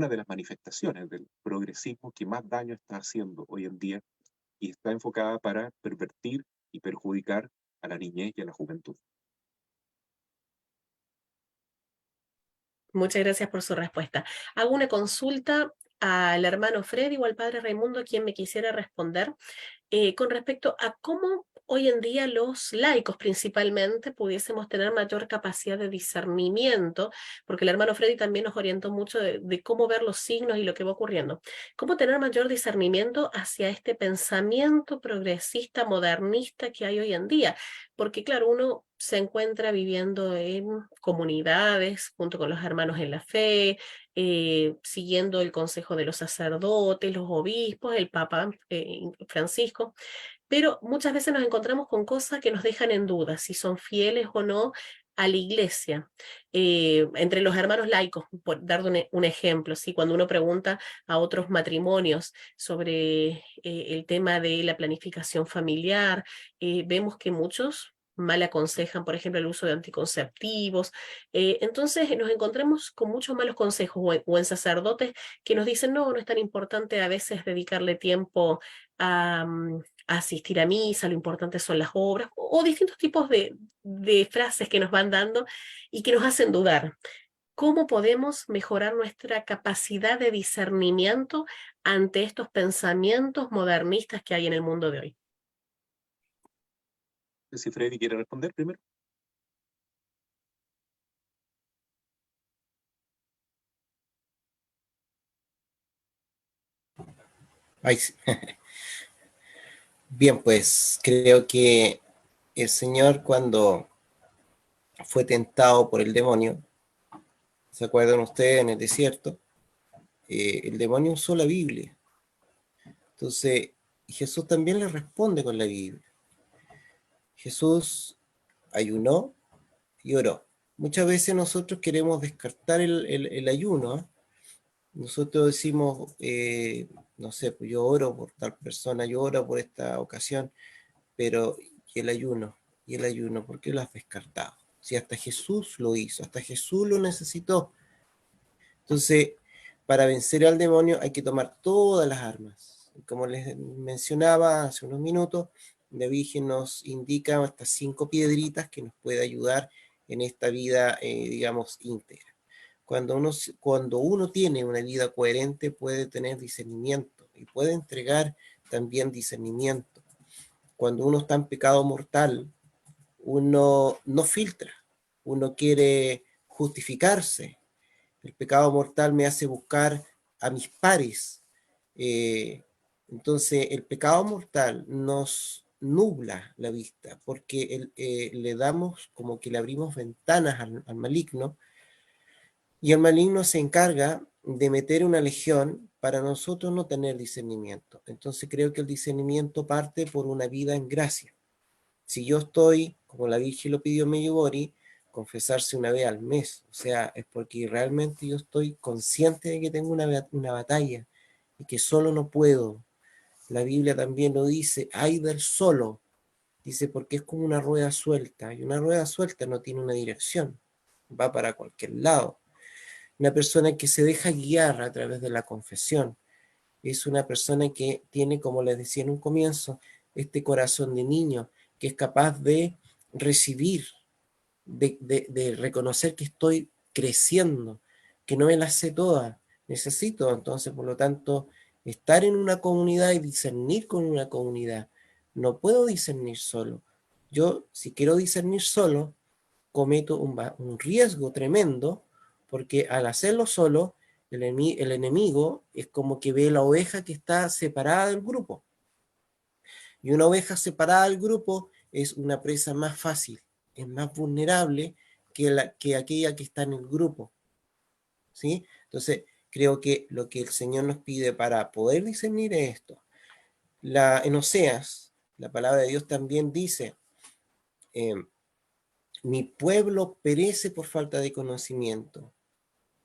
de las manifestaciones del progresismo que más daño está haciendo hoy en día y está enfocada para pervertir y perjudicar a la niñez y a la juventud. Muchas gracias por su respuesta. Hago una consulta al hermano Freddy o al padre Raimundo, quien me quisiera responder, con respecto a cómo hoy en día los laicos principalmente pudiésemos tener mayor capacidad de discernimiento, porque el hermano Freddy también nos orientó mucho de cómo ver los signos y lo que va ocurriendo. ¿Cómo tener mayor discernimiento hacia este pensamiento progresista, modernista que hay hoy en día? Porque claro, uno se encuentra viviendo en comunidades junto con los hermanos en la fe, siguiendo el consejo de los sacerdotes, los obispos, el Papa Francisco, pero muchas veces nos encontramos con cosas que nos dejan en duda si son fieles o no a la iglesia. Entre los hermanos laicos, por dar un ejemplo, ¿sí? Cuando uno pregunta a otros matrimonios sobre el tema de la planificación familiar, vemos que muchos mal aconsejan, por ejemplo, el uso de anticonceptivos. Entonces nos encontramos con muchos malos consejos o en sacerdotes que nos dicen, no, no es tan importante a veces dedicarle tiempo a asistir a misa, lo importante son las obras, o distintos tipos de frases que nos van dando y que nos hacen dudar. ¿Cómo podemos mejorar nuestra capacidad de discernimiento ante estos pensamientos modernistas que hay en el mundo de hoy? No sé si Freddy quiere responder primero. Ay, sí. Bien, pues creo que el Señor cuando fue tentado por el demonio, ¿se acuerdan ustedes en el desierto? El demonio usó la Biblia. Entonces, Jesús también le responde con la Biblia. Jesús ayunó y oró. Muchas veces nosotros queremos descartar el ayuno, ¿eh? Nosotros decimos, no sé, pues yo oro por tal persona, yo oro por esta ocasión, pero ¿y el ayuno? ¿Y el ayuno? ¿Por qué lo has descartado? Si hasta Jesús lo hizo, hasta Jesús lo necesitó. Entonces, para vencer al demonio hay que tomar todas las armas. Como les mencionaba hace unos minutos, la Virgen nos indica estas 5 piedritas que nos puede ayudar en esta vida, digamos, íntegra. Cuando uno tiene una vida coherente, puede tener discernimiento y puede entregar también discernimiento. Cuando uno está en pecado mortal, uno no filtra, uno quiere justificarse. El pecado mortal me hace buscar a mis pares. Entonces, el pecado mortal nos nubla la vista porque le damos como que le abrimos ventanas al maligno, y el maligno se encarga de meter una legión para nosotros no tener discernimiento. Entonces creo que el discernimiento parte por una vida en gracia. Si yo estoy, como la Virgen lo pidió en Medjugorje, confesarse una vez al mes, o sea, es porque realmente yo estoy consciente de que tengo una batalla y que solo no puedo. La Biblia también lo dice, ay del solo, dice, porque es como una rueda suelta, y una rueda suelta no tiene una dirección, va para cualquier lado. Una persona que se deja guiar a través de la confesión es una persona que tiene, como les decía en un comienzo, este corazón de niño, que es capaz de recibir, de reconocer que estoy creciendo, que no me las sé todas, necesito entonces, por lo tanto, estar en una comunidad y discernir con una comunidad. No puedo discernir solo. Yo, si quiero discernir solo, cometo un riesgo tremendo, porque al hacerlo solo, el enemigo es como que ve la oveja que está separada del grupo. Y una oveja separada del grupo es una presa más fácil, es más vulnerable que aquella que está en el grupo. ¿Sí? Entonces, creo que lo que el Señor nos pide para poder discernir es esto. En Oseas, la palabra de Dios también dice, mi pueblo perece por falta de conocimiento.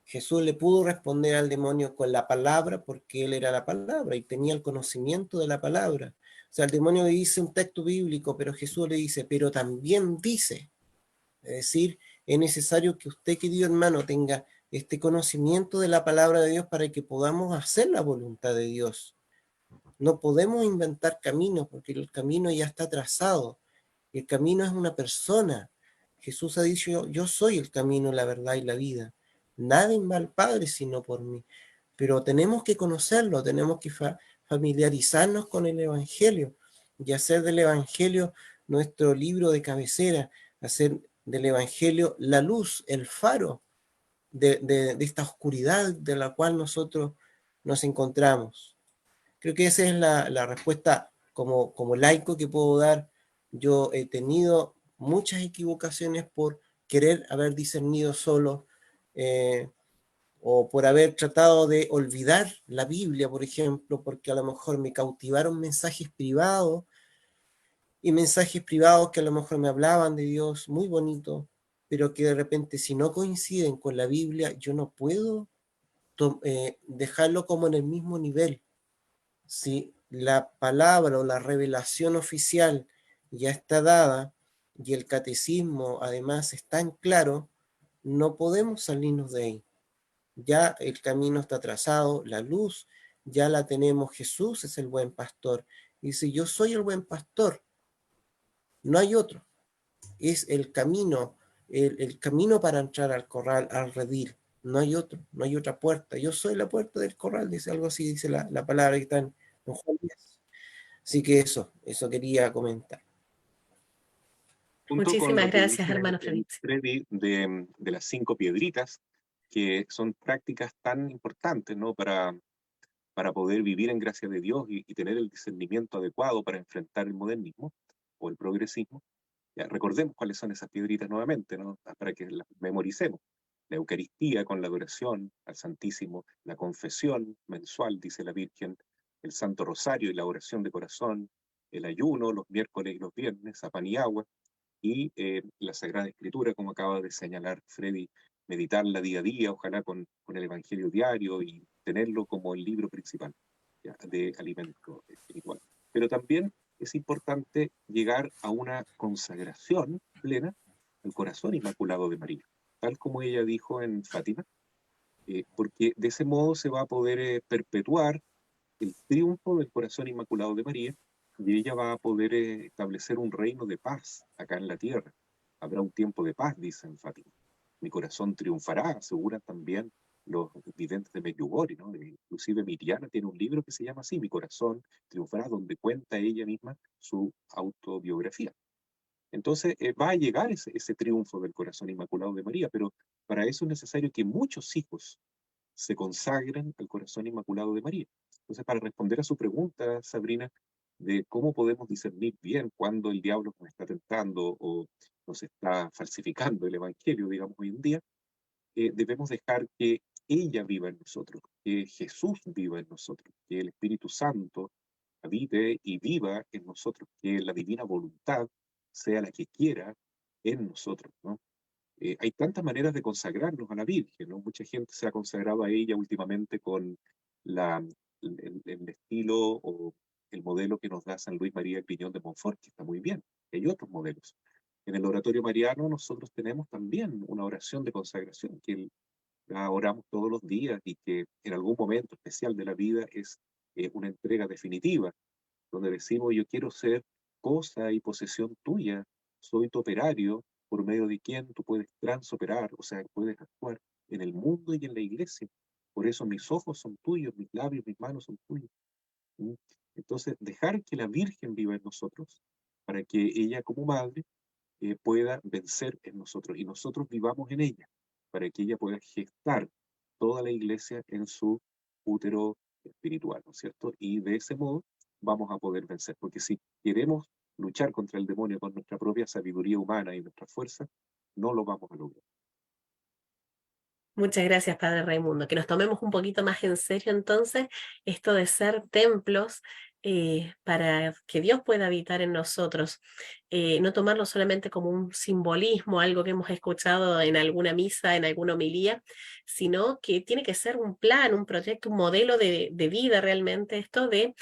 Jesús le pudo responder al demonio con la palabra porque él era la palabra y tenía el conocimiento de la palabra. O sea, el demonio le dice un texto bíblico, pero Jesús le dice, pero también dice. Es decir, es necesario que usted, querido hermano, tenga este conocimiento de la palabra de Dios para que podamos hacer la voluntad de Dios. No podemos inventar caminos porque el camino ya está trazado. El camino es una persona. Jesús ha dicho, yo soy el camino, la verdad y la vida. Nadie va al Padre sino por mí. Pero tenemos que conocerlo, tenemos que familiarizarnos con el Evangelio y hacer del Evangelio nuestro libro de cabecera, hacer del Evangelio la luz, el faro de esta oscuridad de la cual nosotros nos encontramos. Creo que esa es la respuesta como laico que puedo dar. Yo he tenido muchas equivocaciones por querer haber discernido solo, o por haber tratado de olvidar la Biblia, por ejemplo, porque a lo mejor me cautivaron mensajes privados que a lo mejor me hablaban de Dios muy bonito, pero que de repente si no coinciden con la Biblia, yo no puedo dejarlo como en el mismo nivel. Si la palabra o la revelación oficial ya está dada y el catecismo además está en claro, no podemos salirnos de ahí. Ya el camino está trazado, la luz ya la tenemos, Jesús es el buen pastor. Dice, yo soy el buen pastor, no hay otro. Es el camino, el camino para entrar al corral, al redil. No hay otro, no hay otra puerta. Yo soy la puerta del corral, dice algo así, dice la palabra que está en Juan 10. Así que eso quería comentar. Junto con lo Muchísimas que gracias, dice hermano Félix. Freddy de las 5 piedritas, que son prácticas tan importantes, ¿no? Para poder vivir en gracia de Dios y tener el discernimiento adecuado para enfrentar el modernismo o el progresismo. Ya, recordemos cuáles son esas piedritas nuevamente, ¿no? Para que las memoricemos. La Eucaristía con la adoración al Santísimo, la confesión mensual, dice la Virgen, el Santo Rosario y la oración de corazón, el ayuno los miércoles y los viernes, a pan y agua, y la Sagrada Escritura, como acaba de señalar Freddy, meditarla día a día, ojalá con el Evangelio diario y tenerlo como el libro principal, ¿ya?, de alimento espiritual. Pero también es importante llegar a una consagración plena al corazón inmaculado de María, tal como ella dijo en Fátima, porque de ese modo se va a poder perpetuar el triunfo del corazón inmaculado de María y ella va a poder establecer un reino de paz acá en la tierra. Habrá un tiempo de paz, dice en Fátima. Mi corazón triunfará, aseguran también los videntes de Medjugorje, ¿no? Inclusive Miriana tiene un libro que se llama así, Mi corazón triunfará, donde cuenta ella misma su autobiografía. Entonces va a llegar ese triunfo del corazón inmaculado de María, pero para eso es necesario que muchos hijos se consagren al corazón inmaculado de María. Entonces, para responder a su pregunta, Sabrina, de cómo podemos discernir bien cuando el diablo nos está tentando o nos está falsificando el evangelio, digamos, hoy en día, debemos dejar que ella viva en nosotros, que Jesús viva en nosotros, que el Espíritu Santo habite y viva en nosotros, que la divina voluntad sea la que quiera en nosotros, ¿no? Hay tantas maneras de consagrarnos a la Virgen, ¿no? Mucha gente se ha consagrado a ella últimamente con la, el estilo o el modelo que nos da San Luis María Griñón de Montfort, que está muy bien. Hay otros modelos. En el oratorio mariano nosotros tenemos también una oración de consagración que la oramos todos los días y que en algún momento especial de la vida es una entrega definitiva, donde decimos yo quiero ser cosa y posesión tuya, soy tu operario, por medio de quien tú puedes transoperar, o sea, puedes actuar en el mundo y en la iglesia. Por eso mis ojos son tuyos, mis labios, mis manos son tuyos. ¿Mm? Entonces, dejar que la Virgen viva en nosotros, para que ella como madre pueda vencer en nosotros y nosotros vivamos en ella, para que ella pueda gestar toda la iglesia en su útero espiritual, ¿no es cierto? Y de ese modo vamos a poder vencer, porque si queremos luchar contra el demonio con nuestra propia sabiduría humana y nuestra fuerza, no lo vamos a lograr. Muchas gracias, Padre Raimundo. Que nos tomemos un poquito más en serio entonces esto de ser templos para que Dios pueda habitar en nosotros. No tomarlo solamente como un simbolismo, algo que hemos escuchado en alguna misa, en alguna homilía, sino que tiene que ser un plan, un proyecto, un modelo de vida realmente, esto de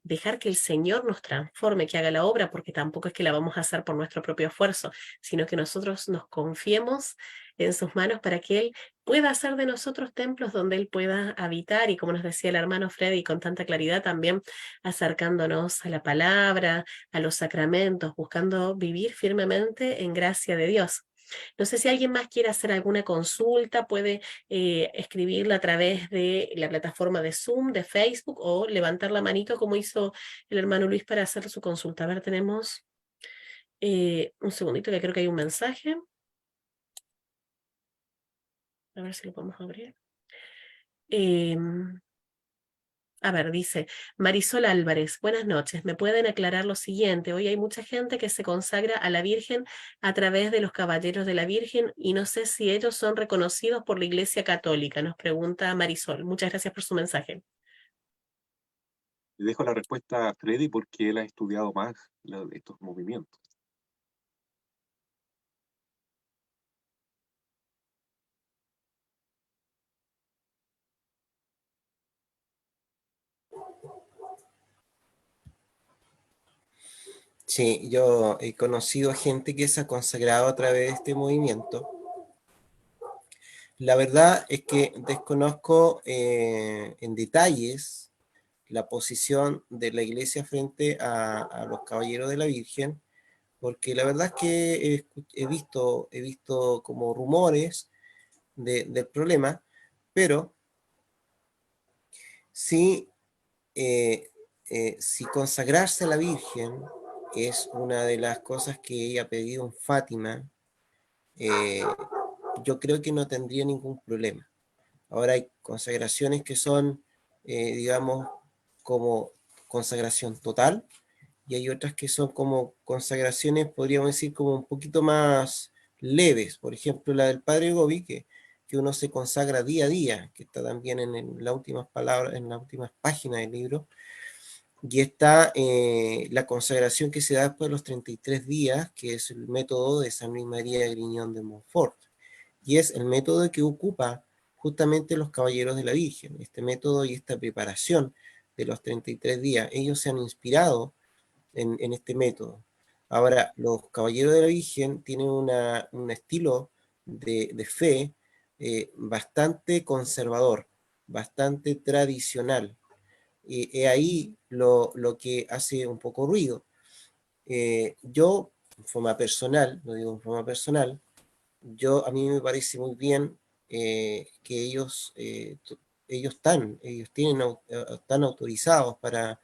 dejar que el Señor nos transforme, que haga la obra, porque tampoco es que la vamos a hacer por nuestro propio esfuerzo, sino que nosotros nos confiemos en sus manos para que Él pueda hacer de nosotros templos donde Él pueda habitar y como nos decía el hermano Freddy con tanta claridad también acercándonos a la palabra, a los sacramentos, buscando vivir firmemente en gracia de Dios. No sé si alguien más quiere hacer alguna consulta, puede escribirla a través de la plataforma de Zoom, de Facebook o levantar la manito como hizo el hermano Luis para hacer su consulta. A ver, tenemos un segundito que creo que hay un mensaje. A ver si lo podemos abrir. A ver, dice Marisol Álvarez, buenas noches. ¿Me pueden aclarar lo siguiente? Hoy hay mucha gente que se consagra a la Virgen a través de los caballeros de la Virgen y no sé si ellos son reconocidos por la Iglesia Católica, nos pregunta Marisol. Muchas gracias por su mensaje. Le dejo la respuesta a Freddy porque él ha estudiado más estos movimientos. Sí, yo he conocido gente que se ha consagrado a través de este movimiento. La verdad es que desconozco en detalles la posición de la iglesia frente a los caballeros de la Virgen, porque la verdad es que he visto como rumores del problema, pero sí, si consagrarse a la Virgen es una de las cosas que ella ha pedido en Fátima, yo creo que no tendría ningún problema. Ahora hay consagraciones que son, digamos, como consagración total, y hay otras que son como consagraciones, podríamos decir, como un poquito más leves. Por ejemplo, la del Padre Gobi, que uno se consagra día a día, que está también en las últimas palabras, en las últimas páginas del libro, y está la consagración que se da después de los 33 días, que es el método de San Luis María Griñón de Montfort, y es el método que ocupa justamente los caballeros de la Virgen, este método y esta preparación de los 33 días. Ellos se han inspirado en este método. Ahora, los caballeros de la Virgen tienen un estilo de fe bastante conservador, bastante tradicional. Y es ahí lo que hace un poco ruido. Yo, en forma personal, lo digo en forma personal, a mí me parece muy bien que ellos están autorizados para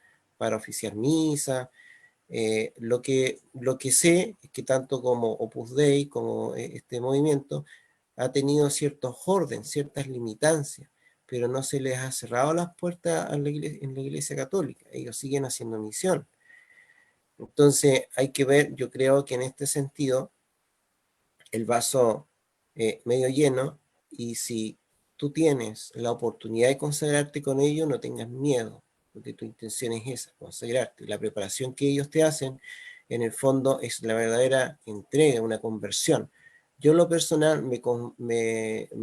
oficiar misa. Lo que sé es que tanto como Opus Dei, como este movimiento, ha tenido ciertos órdenes, ciertas limitancias, pero no se les ha cerrado las puertas en la Iglesia Católica. Ellos siguen haciendo misión. Entonces hay que ver, yo creo que en este sentido, el vaso medio lleno, y si tú tienes la oportunidad de consagrarte con ellos, no tengas miedo, porque tu intención es esa, consagrarte. La preparación que ellos te hacen, en el fondo, es la verdadera entrega, una conversión. Yo en lo personal me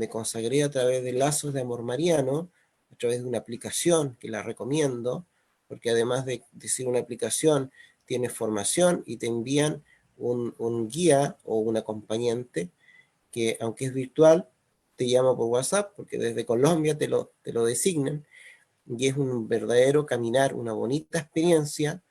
consagré a través de Lazos de Amor Mariano, a través de una aplicación que la recomiendo, porque además de ser una aplicación, tiene formación y te envían un guía o un acompañante que, aunque es virtual, te llama por WhatsApp, porque desde Colombia te lo designan, y es un verdadero caminar, una bonita experiencia,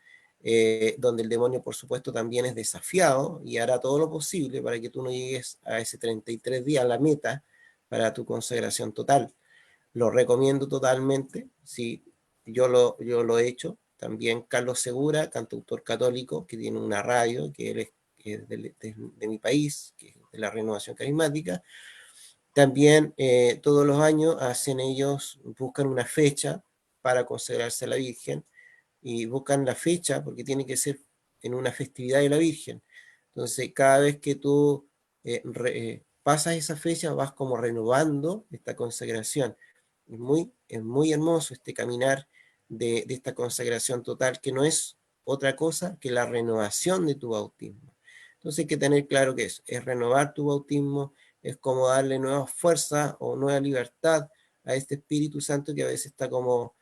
donde el demonio, por supuesto, también es desafiado y hará todo lo posible para que tú no llegues a ese 33 días, a la meta, para tu consagración total. Lo recomiendo totalmente, sí, yo lo he hecho. También Carlos Segura, cantautor católico, que tiene una radio, que él es de mi país, que es de la Renovación Carismática. También todos los años buscan una fecha para consagrarse a la Virgen, y buscan la fecha porque tiene que ser en una festividad de la Virgen. Entonces, cada vez que tú pasas esa fecha, vas como renovando esta consagración. Es muy hermoso este caminar de esta consagración total, que no es otra cosa que la renovación de tu bautismo. Entonces hay que tener claro que es renovar tu bautismo, es como darle nueva fuerza o nueva libertad a este Espíritu Santo que a veces está como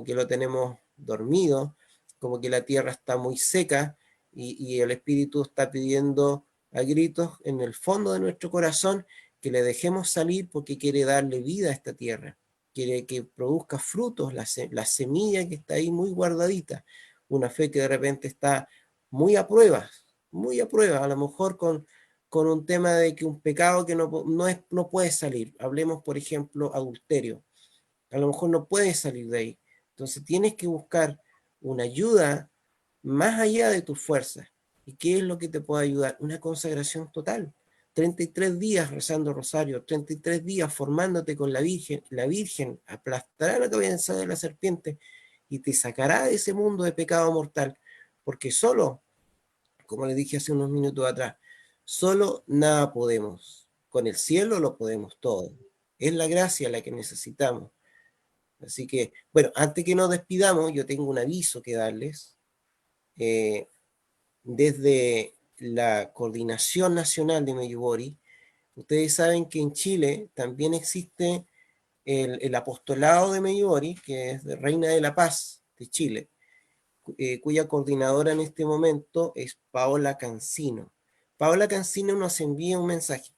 que lo tenemos dormido, como que la tierra está muy seca, y el Espíritu está pidiendo a gritos en el fondo de nuestro corazón que le dejemos salir, porque quiere darle vida a esta tierra, quiere que produzca frutos, la semilla que está ahí muy guardadita, una fe que de repente está muy a prueba, a lo mejor con un tema de que un pecado que no puede salir. Hablemos, por ejemplo, adulterio. A lo mejor no puedes salir de ahí. Entonces tienes que buscar una ayuda más allá de tus fuerzas. ¿Y qué es lo que te puede ayudar? Una consagración total. 33 días rezando rosario, 33 días formándote con la Virgen. La Virgen aplastará la cabeza de la serpiente y te sacará de ese mundo de pecado mortal. Porque solo, como le dije hace unos minutos atrás, solo nada podemos. Con el cielo lo podemos todo. Es la gracia la que necesitamos. Así que, bueno, antes que nos despidamos, yo tengo un aviso que darles. Desde la Coordinación Nacional de Medjugorje, ustedes saben que en Chile también existe el apostolado de Medjugorje, que es de Reina de la Paz de Chile, cuya coordinadora en este momento es Paola Cancino. Paola Cancino nos envía un mensaje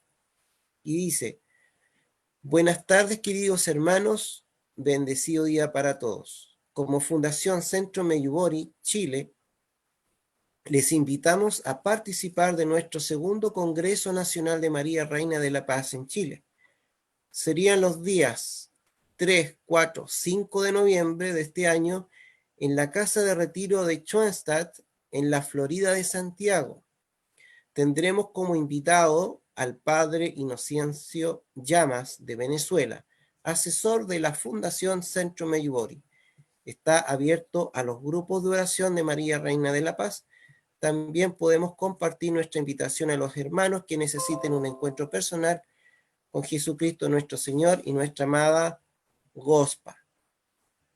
y dice: buenas tardes, queridos hermanos, bendecido día para todos. Como Fundación Centro Medjugorje, Chile, les invitamos a participar de nuestro segundo Congreso Nacional de María Reina de la Paz en Chile. Serían los días 3, 4, 5 de noviembre de este año en la Casa de Retiro de Schoenstatt, en la Florida de Santiago. Tendremos como invitado al padre Inocencio Llamas de Venezuela, asesor de la Fundación Centro Medjugorje. Está abierto a los grupos de oración de María Reina de la Paz. También podemos compartir nuestra invitación a los hermanos que necesiten un encuentro personal con Jesucristo nuestro Señor y nuestra amada Gospa.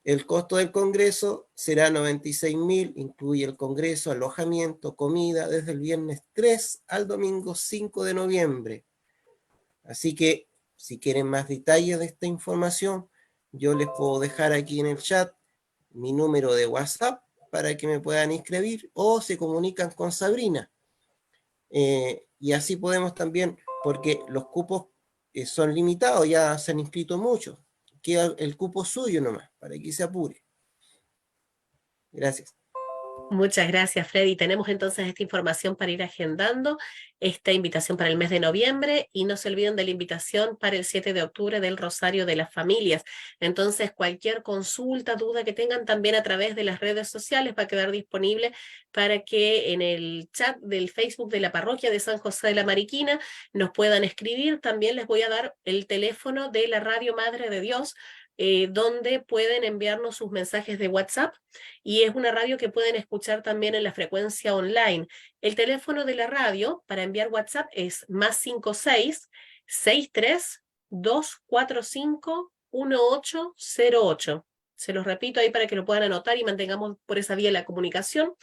El costo del congreso será 96.000, incluye el congreso, alojamiento, comida, desde el viernes 3 al domingo 5 de noviembre. Así que, si quieren más detalles de esta información, yo les puedo dejar aquí en el chat mi número de WhatsApp para que me puedan inscribir, o se comunican con Sabrina. Y así podemos también, porque los cupos son limitados, ya se han inscrito muchos. Queda el cupo suyo nomás, para que se apure. Gracias. Muchas gracias, Freddy. Tenemos entonces esta información para ir agendando esta invitación para el mes de noviembre y no se olviden de la invitación para el 7 de octubre del Rosario de las Familias. Entonces, cualquier consulta, duda que tengan también a través de las redes sociales va a quedar disponible para que en el chat del Facebook de la Parroquia de San José de la Mariquina nos puedan escribir. También les voy a dar el teléfono de la Radio Madre de Dios, donde pueden enviarnos sus mensajes de WhatsApp, y es una radio que pueden escuchar también en la frecuencia online. El teléfono de la radio para enviar WhatsApp es +56 63 245 1808. Se los repito ahí para que lo puedan anotar y mantengamos por esa vía la comunicación.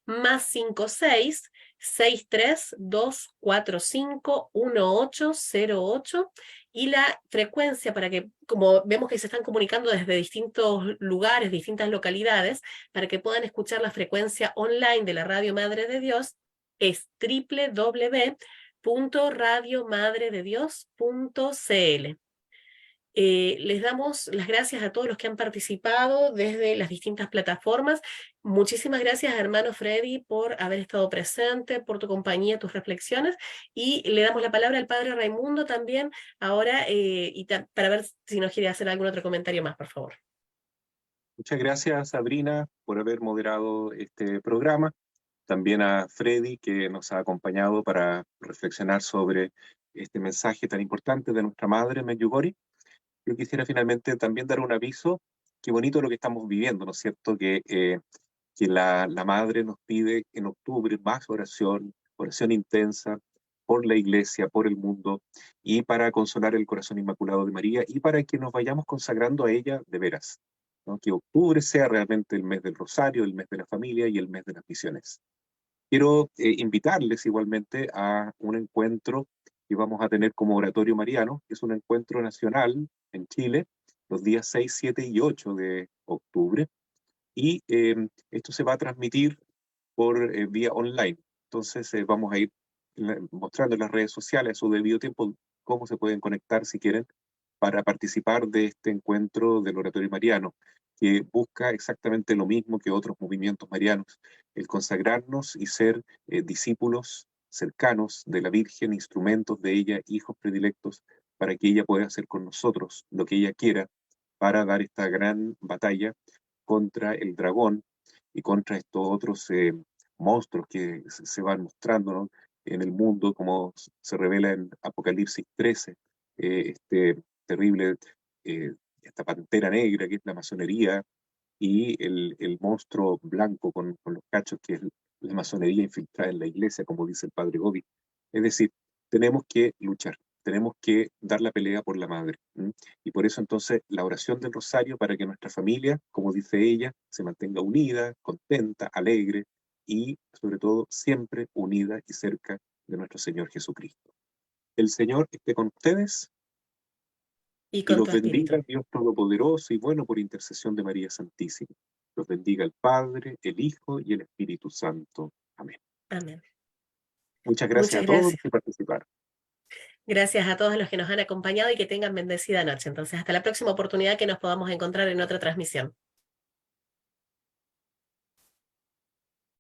+56 63 245 1808, y la frecuencia para que, como vemos que se están comunicando desde distintos lugares, distintas localidades, para que puedan escuchar la frecuencia online de la Radio Madre de Dios, es www.radiomadrededios.cl. Les damos las gracias a todos los que han participado desde las distintas plataformas. Muchísimas gracias, hermano Freddy, por haber estado presente, por tu compañía, tus reflexiones, y le damos la palabra al padre Raimundo también ahora, para ver si nos quiere hacer algún otro comentario más, por favor. Muchas gracias, Sabrina, por haber moderado este programa. También a Freddy, que nos ha acompañado para reflexionar sobre este mensaje tan importante de nuestra madre, Medjugorje. Yo quisiera finalmente también dar un aviso. Qué bonito lo que estamos viviendo, ¿no es cierto? Que la Madre nos pide en octubre más oración, oración intensa por la Iglesia, por el mundo, y para consolar el corazón inmaculado de María, y para que nos vayamos consagrando a ella de veras, ¿no? Que octubre sea realmente el mes del Rosario, el mes de la familia y el mes de las misiones. Quiero invitarles igualmente a un encuentro que vamos a tener como Oratorio Mariano, que es un encuentro nacional en Chile, los días 6, 7 y 8 de octubre, y esto se va a transmitir por vía online. Entonces vamos a ir mostrando en las redes sociales a su debido tiempo cómo se pueden conectar si quieren para participar de este encuentro del Oratorio Mariano, que busca exactamente lo mismo que otros movimientos marianos, el consagrarnos y ser discípulos cercanos de la Virgen, instrumentos de ella, hijos predilectos, para que ella pueda hacer con nosotros lo que ella quiera para dar esta gran batalla contra el dragón y contra estos otros monstruos que se van mostrando, ¿no?, en el mundo, como se revela en Apocalipsis 13, este terrible, esta pantera negra que es la masonería, y el monstruo blanco con los cachos que es la masonería infiltrada en la iglesia, como dice el padre Gobi. Es decir, tenemos que luchar, tenemos que dar la pelea por la madre. Y por eso entonces la oración del rosario para que nuestra familia, como dice ella, se mantenga unida, contenta, alegre y sobre todo siempre unida y cerca de nuestro Señor Jesucristo. El Señor esté con ustedes Y y con los tu bendiga espíritu. Dios Todopoderoso y bueno por intercesión de María Santísima. Los bendiga el Padre, el Hijo y el Espíritu Santo. Amén. Amén. Muchas gracias Muchas a todos los gracias. que participaron. Gracias a todos los que nos han acompañado y que tengan bendecida noche. Entonces, hasta la próxima oportunidad que nos podamos encontrar en otra transmisión.